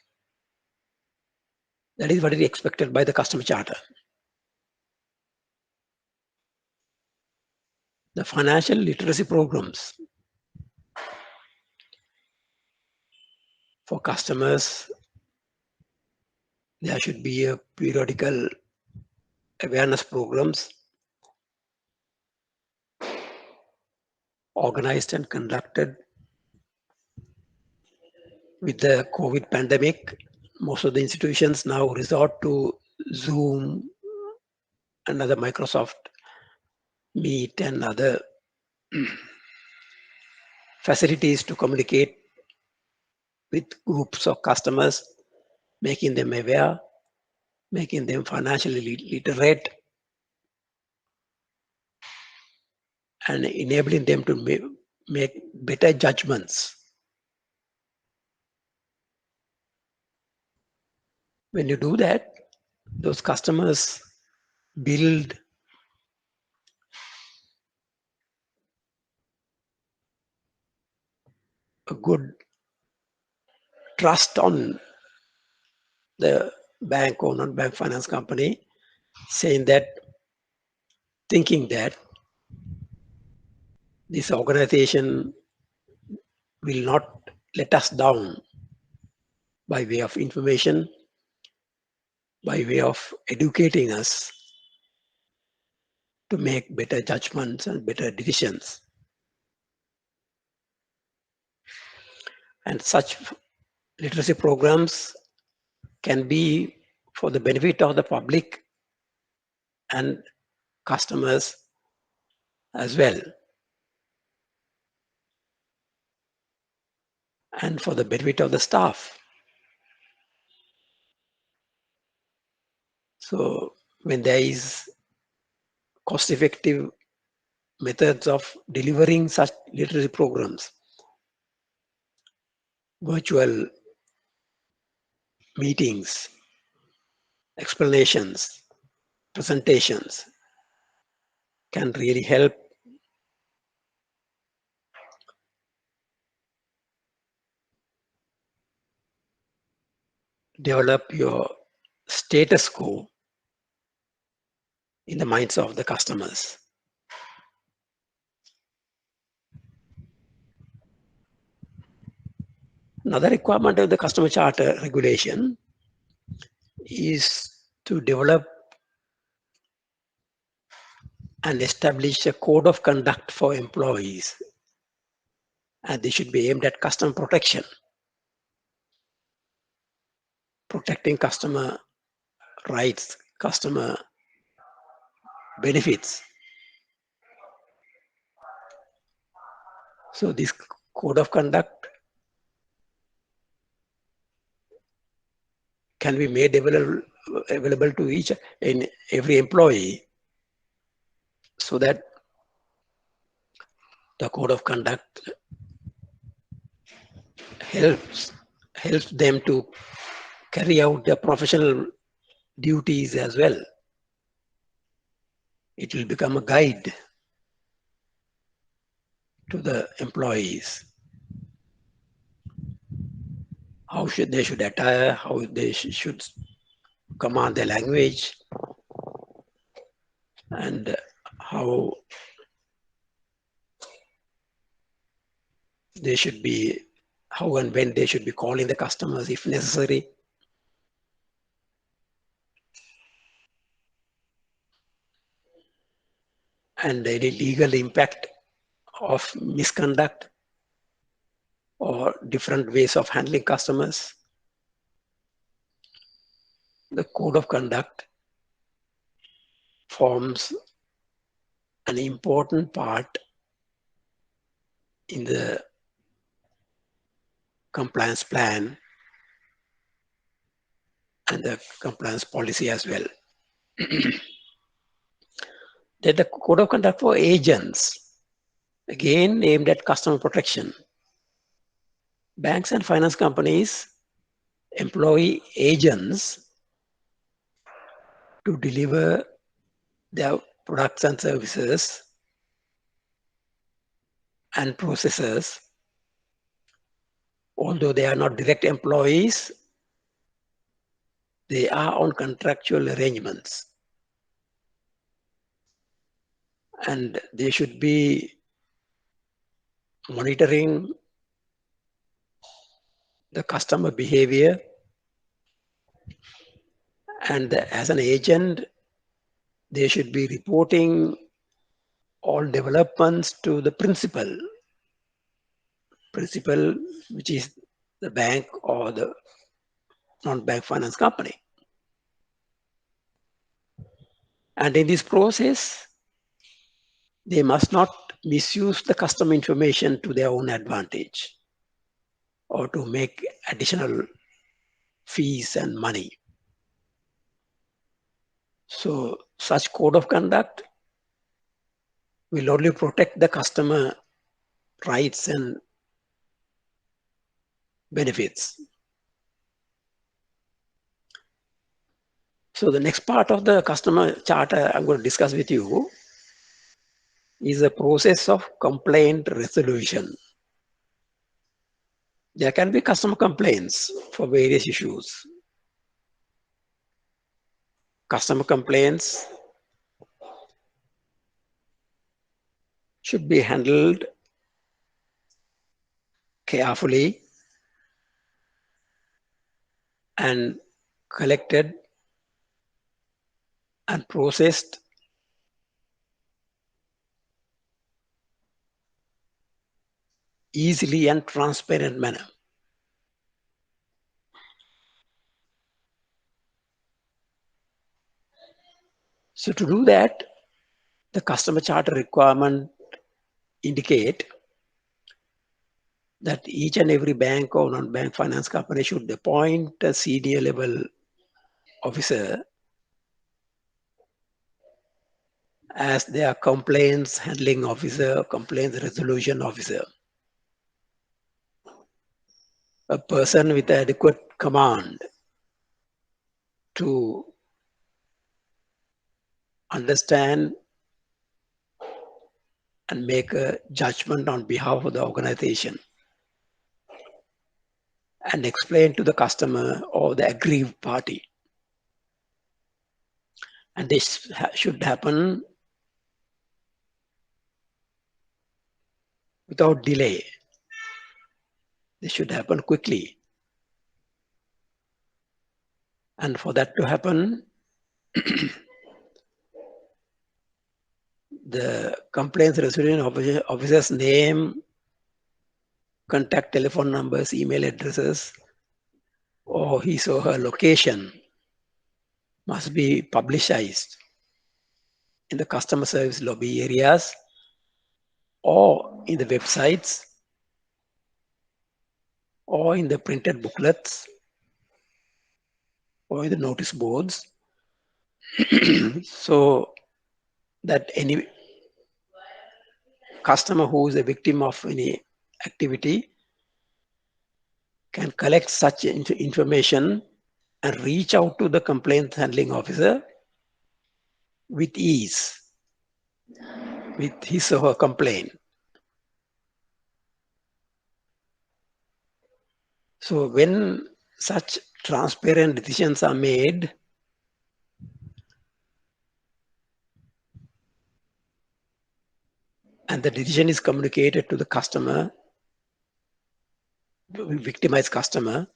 That is what is expected by the customer charter. The financial literacy programs for customers, there should be a periodical awareness programs organized and conducted. With the COVID pandemic, most of the institutions now resort to Zoom and other Microsoft Meet and other facilities to communicate with groups of customers, making them aware, making them financially literate, and enabling them to make better judgments. When you do that, those customers build a good trust on the bank or non-bank finance company, saying that, thinking that this organization will not let us down by way of information, by way of educating us to make better judgments and better decisions. And such literacy programs can be for the benefit of the public and customers as well, and for the benefit of the staff. So when there is cost-effective methods of delivering such literacy programs, virtual meetings, explanations, presentations can really help develop your status quo in the minds of the customers. Another requirement of the customer charter regulation is to develop and establish a code of conduct for employees, and they should be aimed at customer protection, protecting customer rights, customer benefits. So this code of conduct can be made available to each and every employee, so that the code of conduct helps them to carry out their professional duties as well. It will become a guide to the employees. How they should attire, how they should command their language, and how they should they should be, how and when they should be calling the customers if necessary. And any legal impact of misconduct or different ways of handling customers. The code of conduct forms an important part in the compliance plan and the compliance policy as well. Then the code of conduct for agents, again aimed at customer protection. Banks and finance companies employ agents to deliver their products and services and processes. Although they are not direct employees, they are on contractual arrangements. And they should be monitoring the customer behavior. And as an agent, they should be reporting all developments to the principal, which is the bank or the non-bank finance company. And in this process, they must not misuse the customer information to their own advantage or to make additional fees and money. So such code of conduct will only protect the customer rights and benefits. So the next part of the customer charter I'm going to discuss with you is the process of complaint resolution. There can be customer complaints for various issues. Customer complaints should be handled carefully and collected and processed easily and transparent manner. So to do that, the customer charter requirement indicate that each and every bank or non-bank finance company should appoint a senior level officer as their complaints handling officer, complaints resolution officer. A person with adequate command to understand and make a judgment on behalf of the organization and explain to the customer or the aggrieved party. And this should happen without delay. This should happen quickly. And for that to happen, the complaints resolution officer's name, contact telephone numbers, email addresses, or his or her location must be publicized in the customer service lobby areas or in the websites or in the printed booklets or in the notice boards so that any customer who is a victim of any activity can collect such information and reach out to the complaint handling officer with ease with his or her complaint. So when such transparent decisions are made, and the decision is communicated to the customer, victimized customer.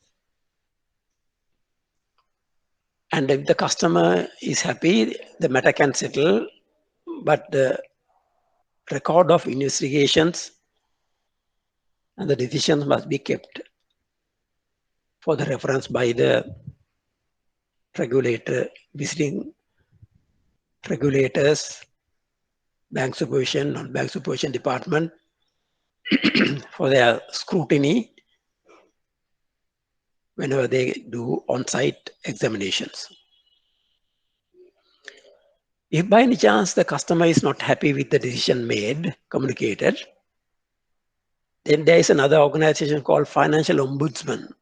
And if the customer is happy, the matter can settle, but the record of investigations and the decisions must be kept for the reference by the regulator, visiting regulators, bank supervision, non-bank supervision department for their scrutiny whenever they do on-site examinations. If by any chance the customer is not happy with the decision made, communicated, then there is another organization called Financial Ombudsman.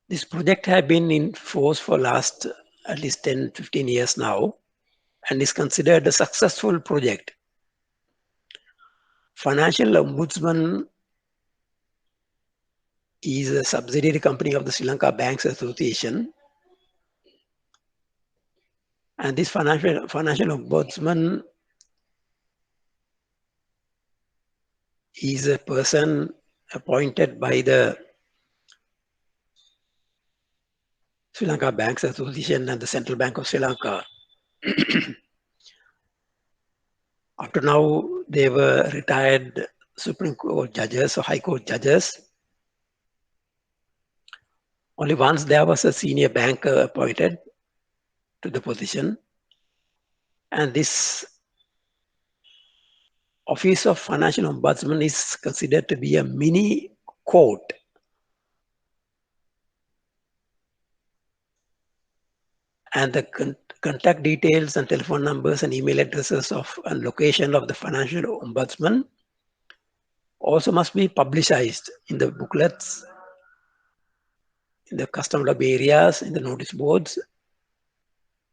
This project has been in force for last at least 10, 15 years now and is considered a successful project. Financial Ombudsman is a subsidiary company of the Sri Lanka Banks Association. And this financial ombudsman is a person appointed by the Sri Lanka Banks Association and the Central Bank of Sri Lanka. Up to now, they were retired Supreme Court judges or High Court judges. Only once there was a senior banker appointed to the position. And this Office of Financial Ombudsman is considered to be a mini court. And the contact details and telephone numbers and email addresses of and location of the Financial Ombudsman also must be publicized in the booklets, in the custom lobby areas, in the notice boards,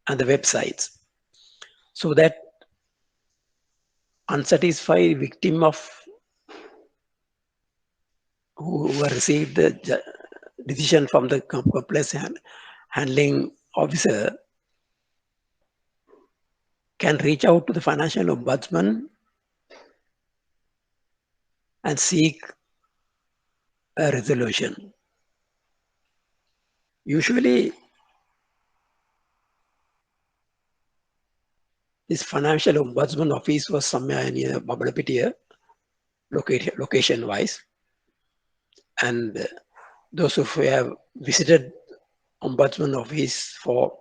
and the websites, so that unsatisfied victim of who received the decision from the complaint handling officer can reach out to the Financial Ombudsman and seek a resolution. Usually, this Financial Ombudsman office was somewhere near Babalapitia, location-wise. And those who have visited Ombudsman office for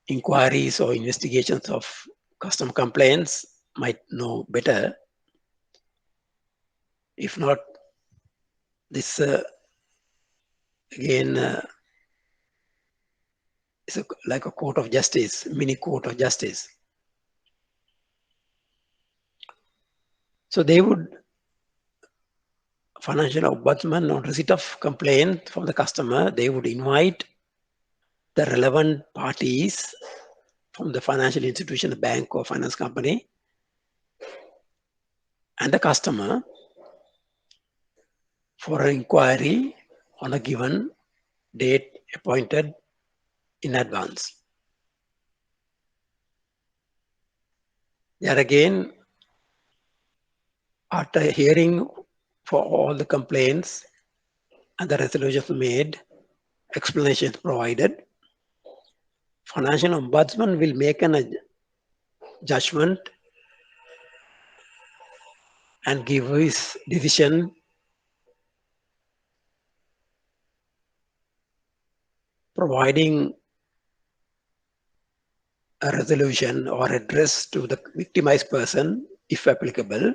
inquiries or investigations of custom complaints might know better. If not, this again is like a court of justice, mini court of justice. So they would, Financial Ombudsman, on receipt of complaint from the customer, they would invite the relevant parties from the financial institution, the bank or finance company, and the customer for an inquiry on a given date appointed in advance. There again, after hearing for all the complaints and the resolutions made, explanations provided, Financial Ombudsman will make a judgment and give his decision providing a resolution or address to the victimized person, if applicable.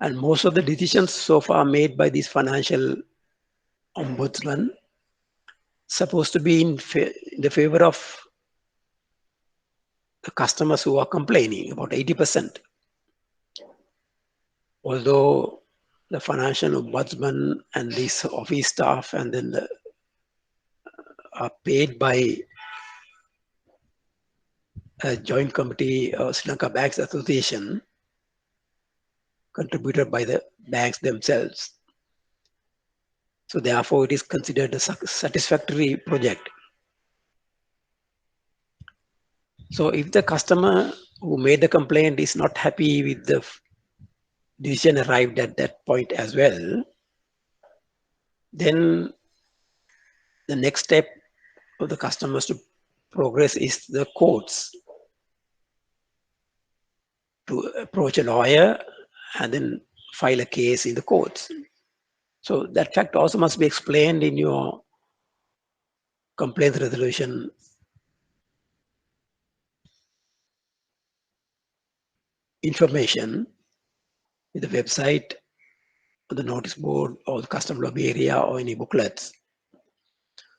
And most of the decisions so far made by this Financial Ombudsman supposed to be in the favor of the customers who are complaining, about 80%. Although the Financial Ombudsman and this office staff and then are paid by a joint committee of Sri Lanka Banks Association, contributed by the banks themselves. So therefore, it is considered a satisfactory project. So if the customer who made the complaint is not happy with the decision arrived at that point as well, then the next step of the customers to progress is the courts, to approach a lawyer and then file a case in the courts. So that fact also must be explained in your complaint resolution information with the website, or the notice board, or the custom lobby area, or any booklets.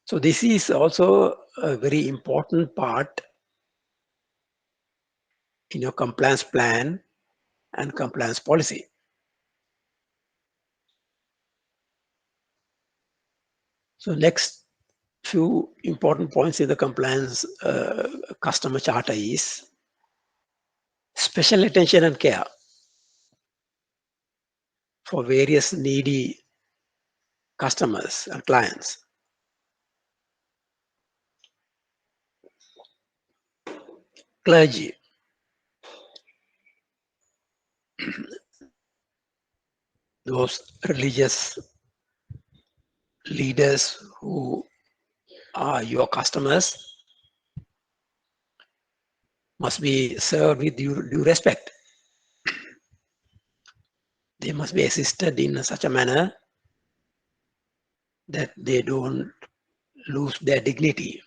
So this is also a very important part in your compliance plan and compliance policy. So next few important points in the compliance customer charter is special attention and care for various needy customers and clients. Clergy, those religious leaders who are your customers, must be served with due respect. They must be assisted in such a manner that they don't lose their dignity.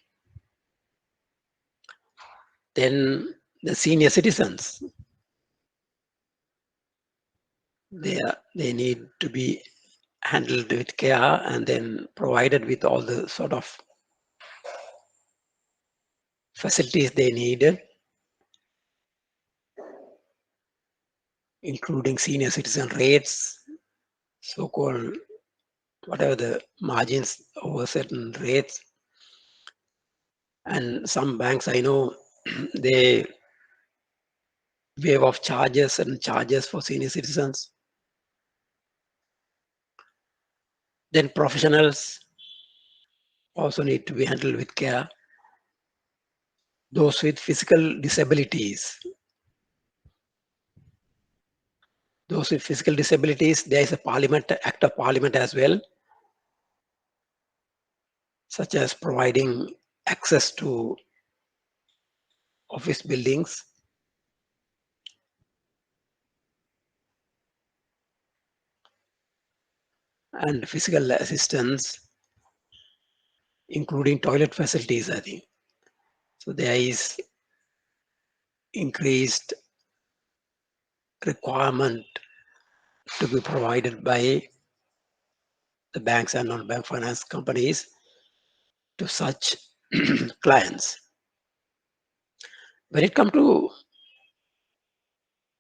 Then the senior citizens, they need to be handled with care and then provided with all the sort of facilities they need, including senior citizen rates, so-called whatever the margins over certain rates. And some banks I know, they waive off charges and charges for senior citizens. Then professionals also need to be handled with care. Those with physical disabilities. Those with physical disabilities, there is a parliament, act of parliament as well, such as providing access to office buildings, and physical assistance, including toilet facilities, I think. So there is increased requirement to be provided by the banks and non-bank finance companies to such clients. When it comes to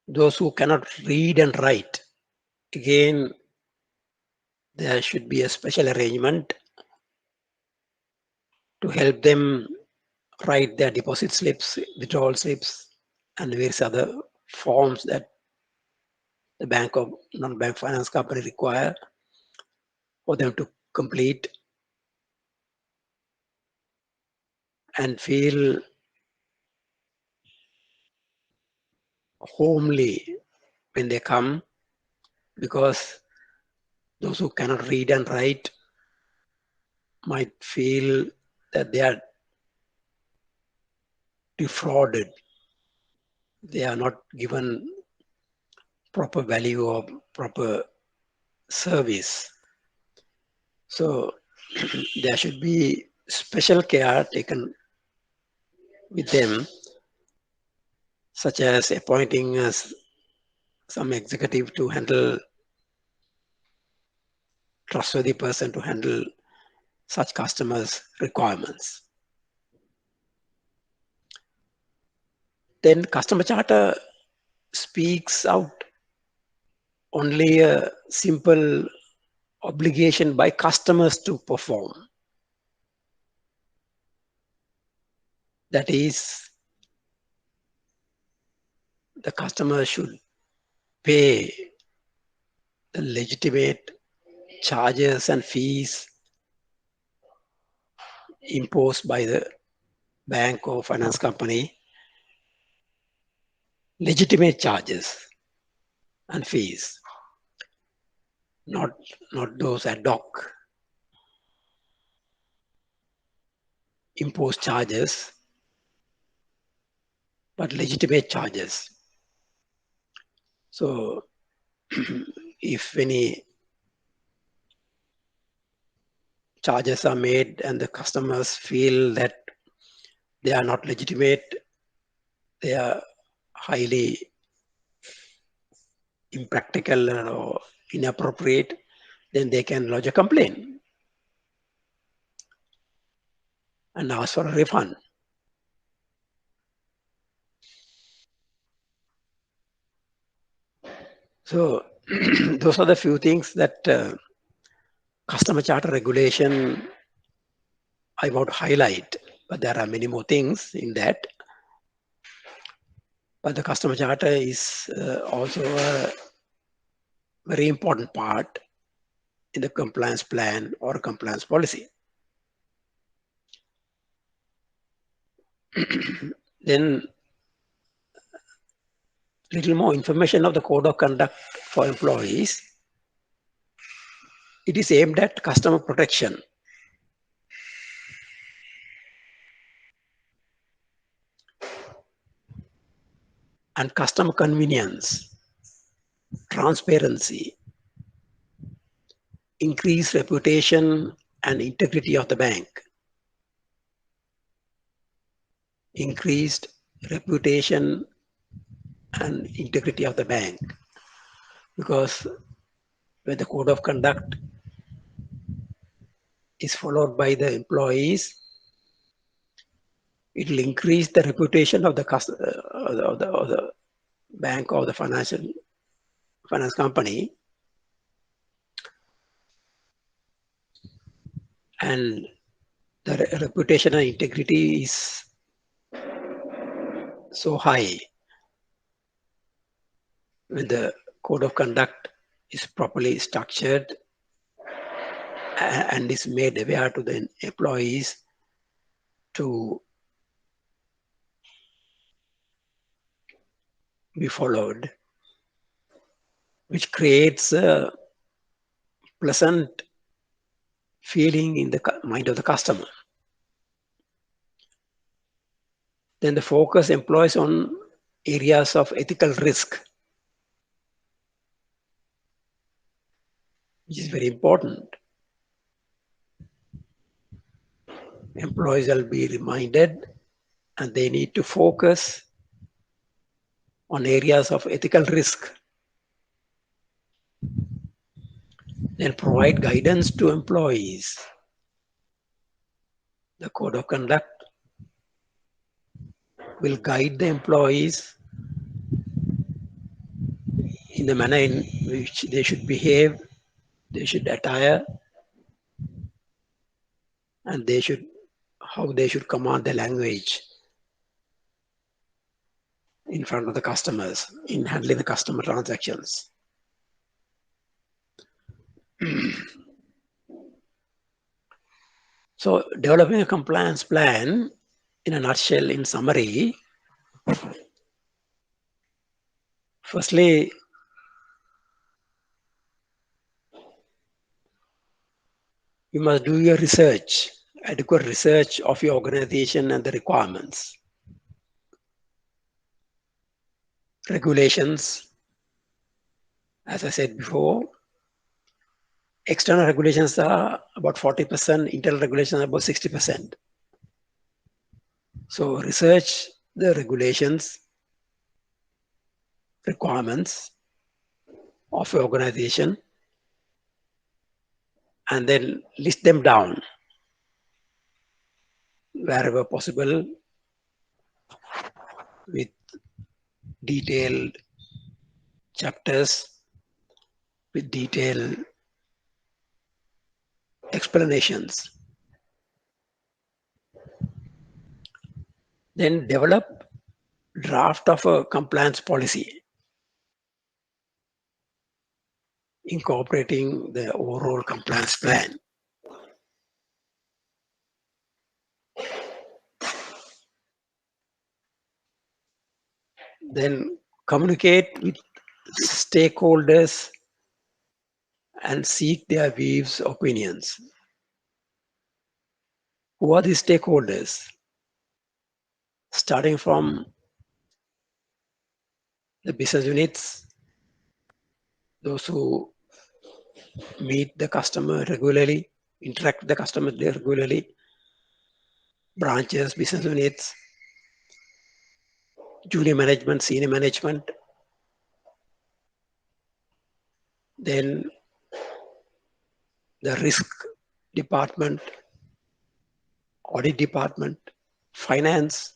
those who cannot read and write, again, there should be a special arrangement to help them write their deposit slips, withdrawal slips, and various other forms that the bank or non-bank finance company require for them to complete and feel homely when they come, because those who cannot read and write might feel that they are defrauded. They are not given proper value or proper service. So there should be special care taken with them, such as appointing some executive to handle, trustworthy person to handle such customers' requirements. Then customer charter speaks out only a simple obligation by customers to perform. That is, the customer should pay the legitimate charges and fees imposed by the bank or finance company legitimate charges and fees, not those ad hoc imposed charges, but legitimate charges. So if any charges are made and the customers feel that they are not legitimate, they are highly impractical or inappropriate, then they can lodge a complaint and ask for a refund. So those are the few things that customer charter regulation I want to highlight, but there are many more things in that. But the customer charter is also a very important part in the compliance plan or compliance policy. Then little more information of the code of conduct for employees. It is aimed at customer protection and customer convenience, transparency, increased reputation and integrity of the bank, increased reputation and integrity of the bank. Because when the code of conduct is followed by the employees, it will increase the reputation of the bank or the finance company, and the reputation and integrity is so high when the code of conduct is properly structured and is made aware to the employees to be followed, which creates a pleasant feeling in the mind of the customer. Then the focus employs on areas of ethical risk, which is very important. Employees will be reminded and they need to focus on areas of ethical risk. Then provide guidance to employees. The code of conduct will guide the employees in the manner in which they should behave, they should attire, and how they should command the language in front of the customers in handling the customer transactions. So developing a compliance plan, in a nutshell, in summary, firstly, you must do your research, adequate research of your organization and the requirements. Regulations, as I said before, external regulations are about 40%, internal regulations are about 60%. So research the regulations, requirements of your organization, and then list them down wherever possible with detailed chapters, with detailed explanations. Then develop draft of a compliance policy incorporating the overall compliance plan. Then communicate with stakeholders and seek their views, opinions. Who are the stakeholders? Starting from the business units, those who meet the customer regularly, interact with the customer regularly, branches, business units, junior management, senior management, then the risk department, audit department, finance,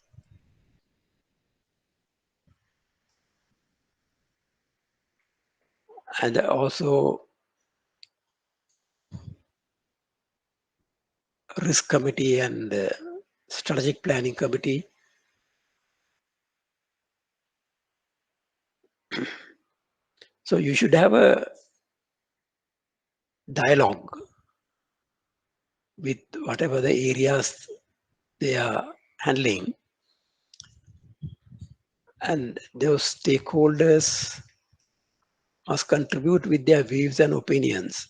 and also risk committee and strategic planning committee. So you should have a dialogue with whatever the areas they are handling, and those stakeholders must contribute with their views and opinions,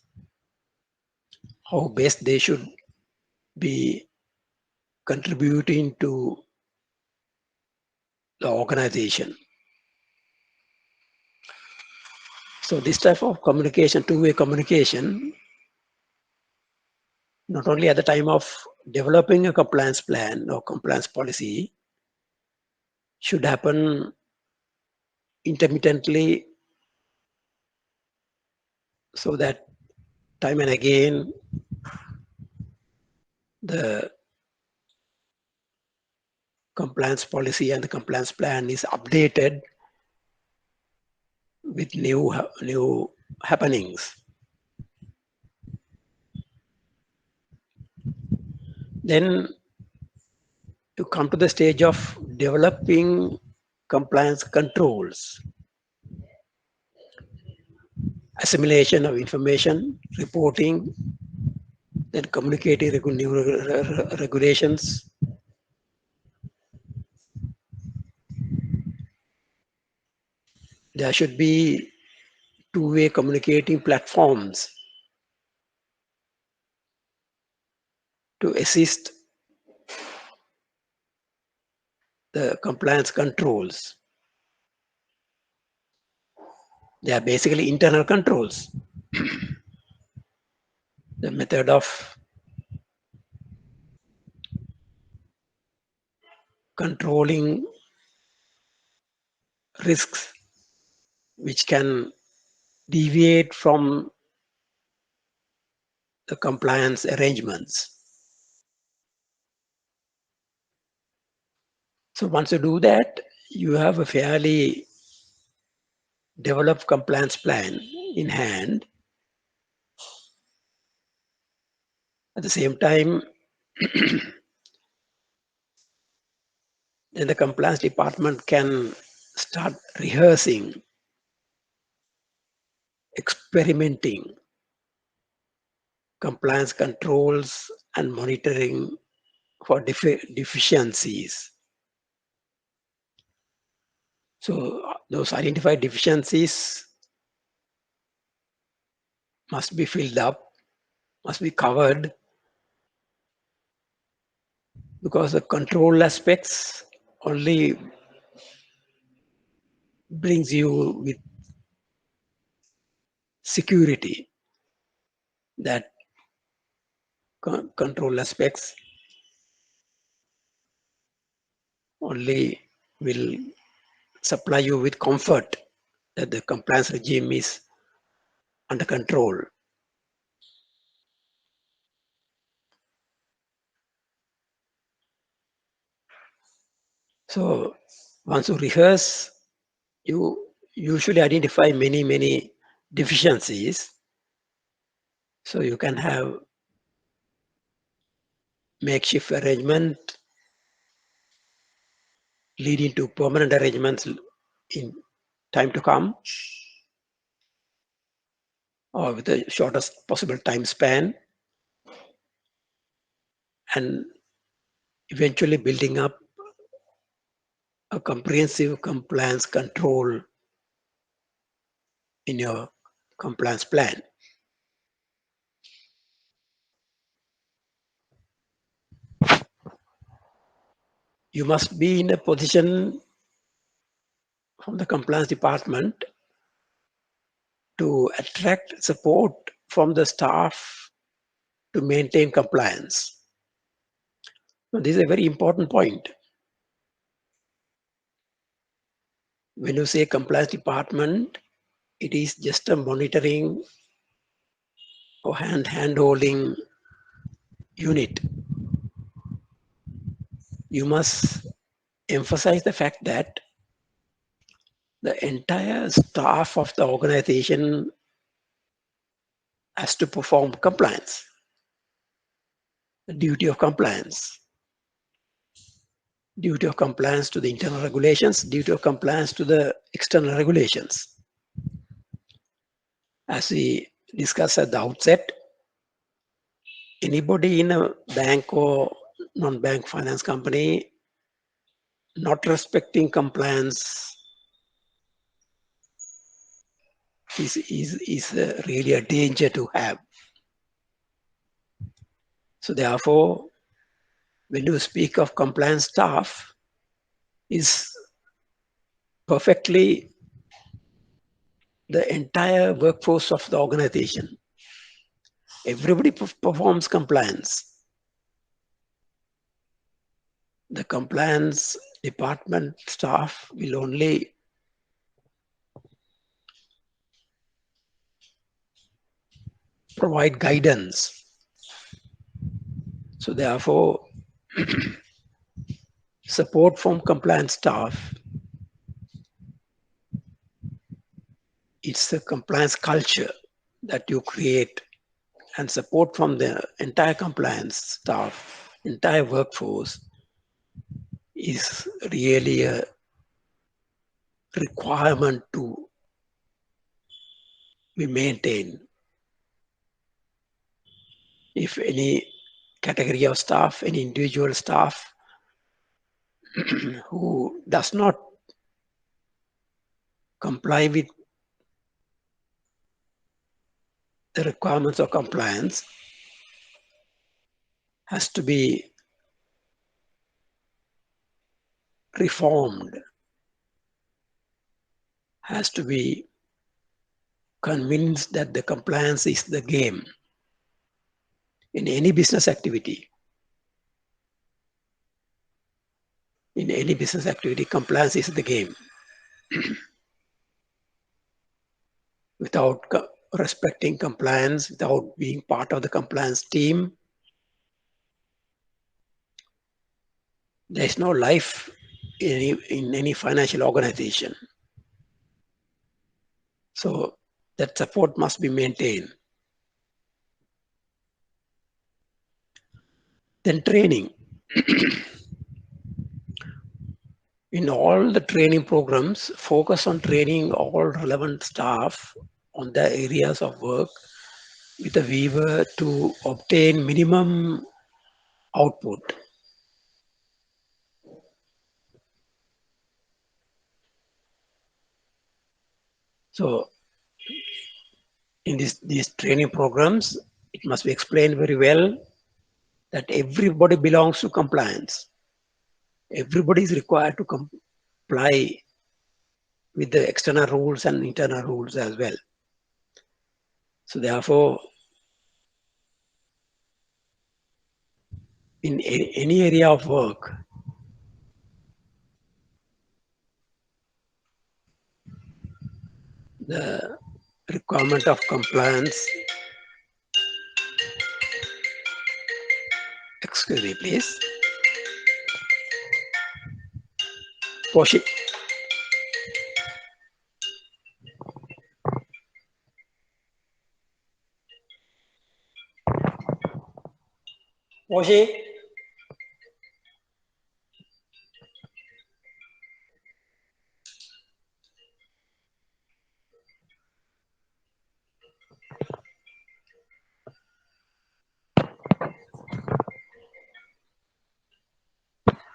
how best they should be contributing to the organization. So this type of communication, two-way communication, not only at the time of developing a compliance plan or compliance policy, should happen intermittently, so that time and again the compliance policy and the compliance plan is updated with new happenings. Then you come to the stage of developing compliance controls, assimilation of information, reporting, then communicating new regulations. There should be two-way communicating platforms to assist the compliance controls. They are basically internal controls. The method of controlling risks which can deviate from the compliance arrangements. So once you do that, you have a fairly developed compliance plan in hand. At the same time, then the compliance department can start rehearsing, experimenting compliance controls and monitoring for deficiencies. So those identified deficiencies must be filled up, must be covered, because the control aspects only brings you with security. That control aspects only will supply you with comfort that the compliance regime is under control. So once you rehearse, you usually identify many deficiencies. So you can have makeshift arrangement leading to permanent arrangements in time to come, or with the shortest possible time span, and eventually building up a comprehensive compliance control in your compliance plan. You must be in a position from the compliance department to attract support from the staff to maintain compliance. Now, this is a very important point. When you say compliance department, it is just a monitoring or hand-holding unit. You must emphasize the fact that the entire staff of the organization has to perform compliance, the duty of compliance to the internal regulations, duty of compliance to the external regulations. As we discussed at the outset, anybody in a bank or non-bank finance company not respecting compliance is really a danger to have. So therefore, when you speak of compliance staff, is perfectly the entire workforce of the organization. Everybody performs compliance. The compliance department staff will only provide guidance. So therefore, support from compliance staff, it's the compliance culture that you create, and support from the entire compliance staff, entire workforce, is really a requirement to be maintained. If any category of staff, any individual staff who does not comply with the requirements of compliance has to be reformed, has to be convinced that the compliance is the game in any business activity. In any business activity, compliance is the game. Without respecting compliance, without being part of the compliance team, there's no life in any financial organization. So that support must be maintained. Then training. In all the training programs, focus on training all relevant staff on their areas of work with a view to obtain minimum output. So in these training programs, it must be explained very well that everybody belongs to compliance. Everybody is required to comply with the external rules and internal rules as well. So therefore, in any area of work, the requirement of compliance, excuse me please, Poshi. Poshi.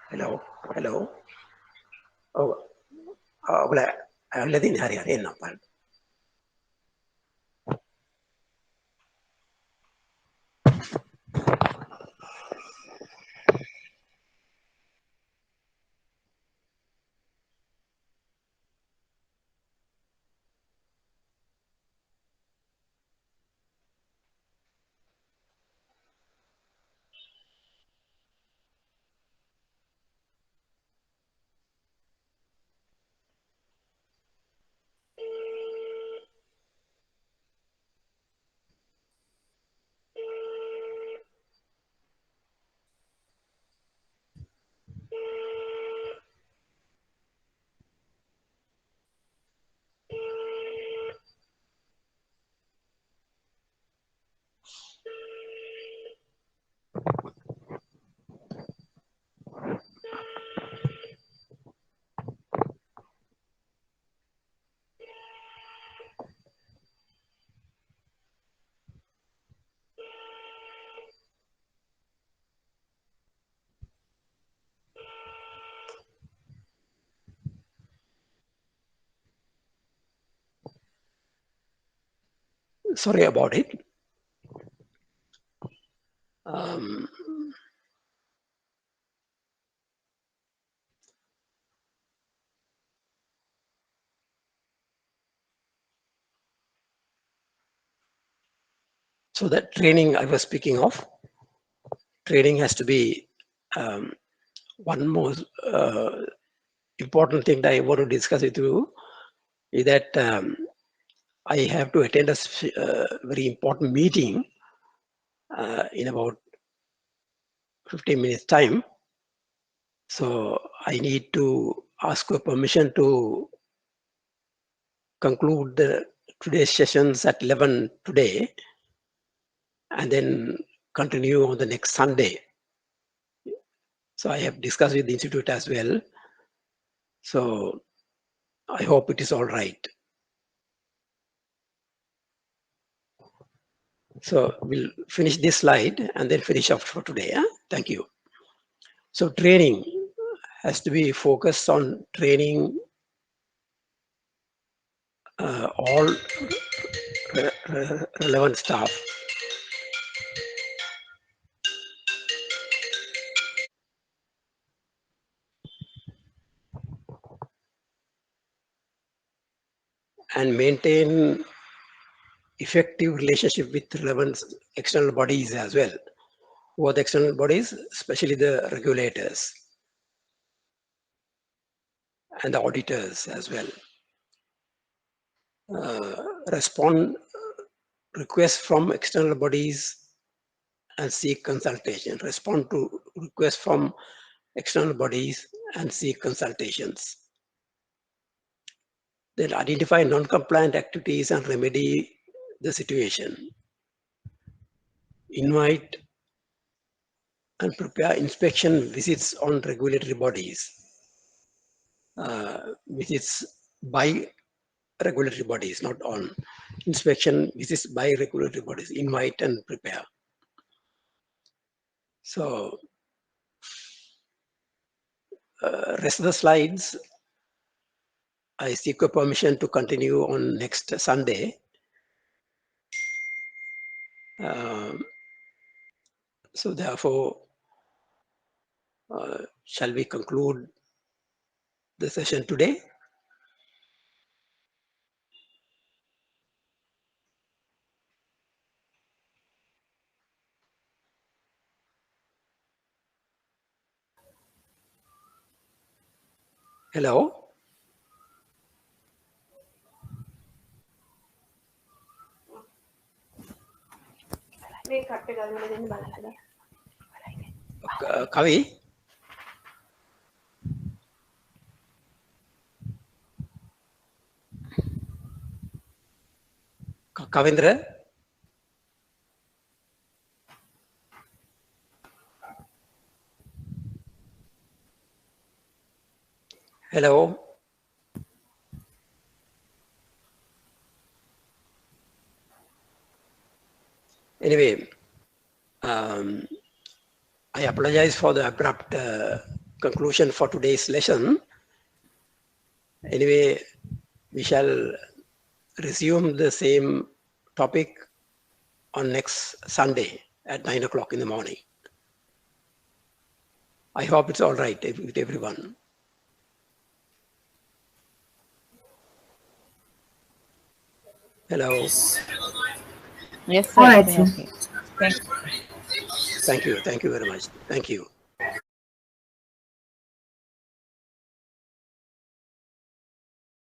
Hello, hello. ඔබලා ඇවිල්ලා තියෙන හරි එන්න අපන්න. Sorry about it. So that training I was speaking of, training has to be one more important thing that I want to discuss with you is that I have to attend a very important meeting in about 15 minutes time. So I need to ask for permission to conclude today's sessions at 11 today and then continue on the next Sunday. So I have discussed with the institute as well. So I hope it is all right. So we'll finish this slide and then finish up for today. Thank you. So training has to be focused on training all relevant staff. And maintain effective relationship with relevant external bodies as well. Who are the external bodies? Especially the regulators and the auditors as well. Respond requests from external bodies and seek consultation. Respond to requests from external bodies and seek consultations. Then identify non-compliant activities and remedy the situation. Invite and prepare inspection visits on regulatory bodies. Visits by regulatory bodies, not on. Inspection visits by regulatory bodies. Invite and prepare. So rest of the slides, I seek your permission to continue on next Sunday. So therefore, shall we conclude the session today? Hello? Kavi? Kavindra? Hello? Anyway, I apologize for the abrupt conclusion for today's lesson. Anyway, we shall resume the same topic on next Sunday at 9 o'clock in the morning. I hope it's all right with everyone. Hello. Yes, sir. All right, Okay, sir. okay. Thank you. Thank you. Thank you very much. Thank you.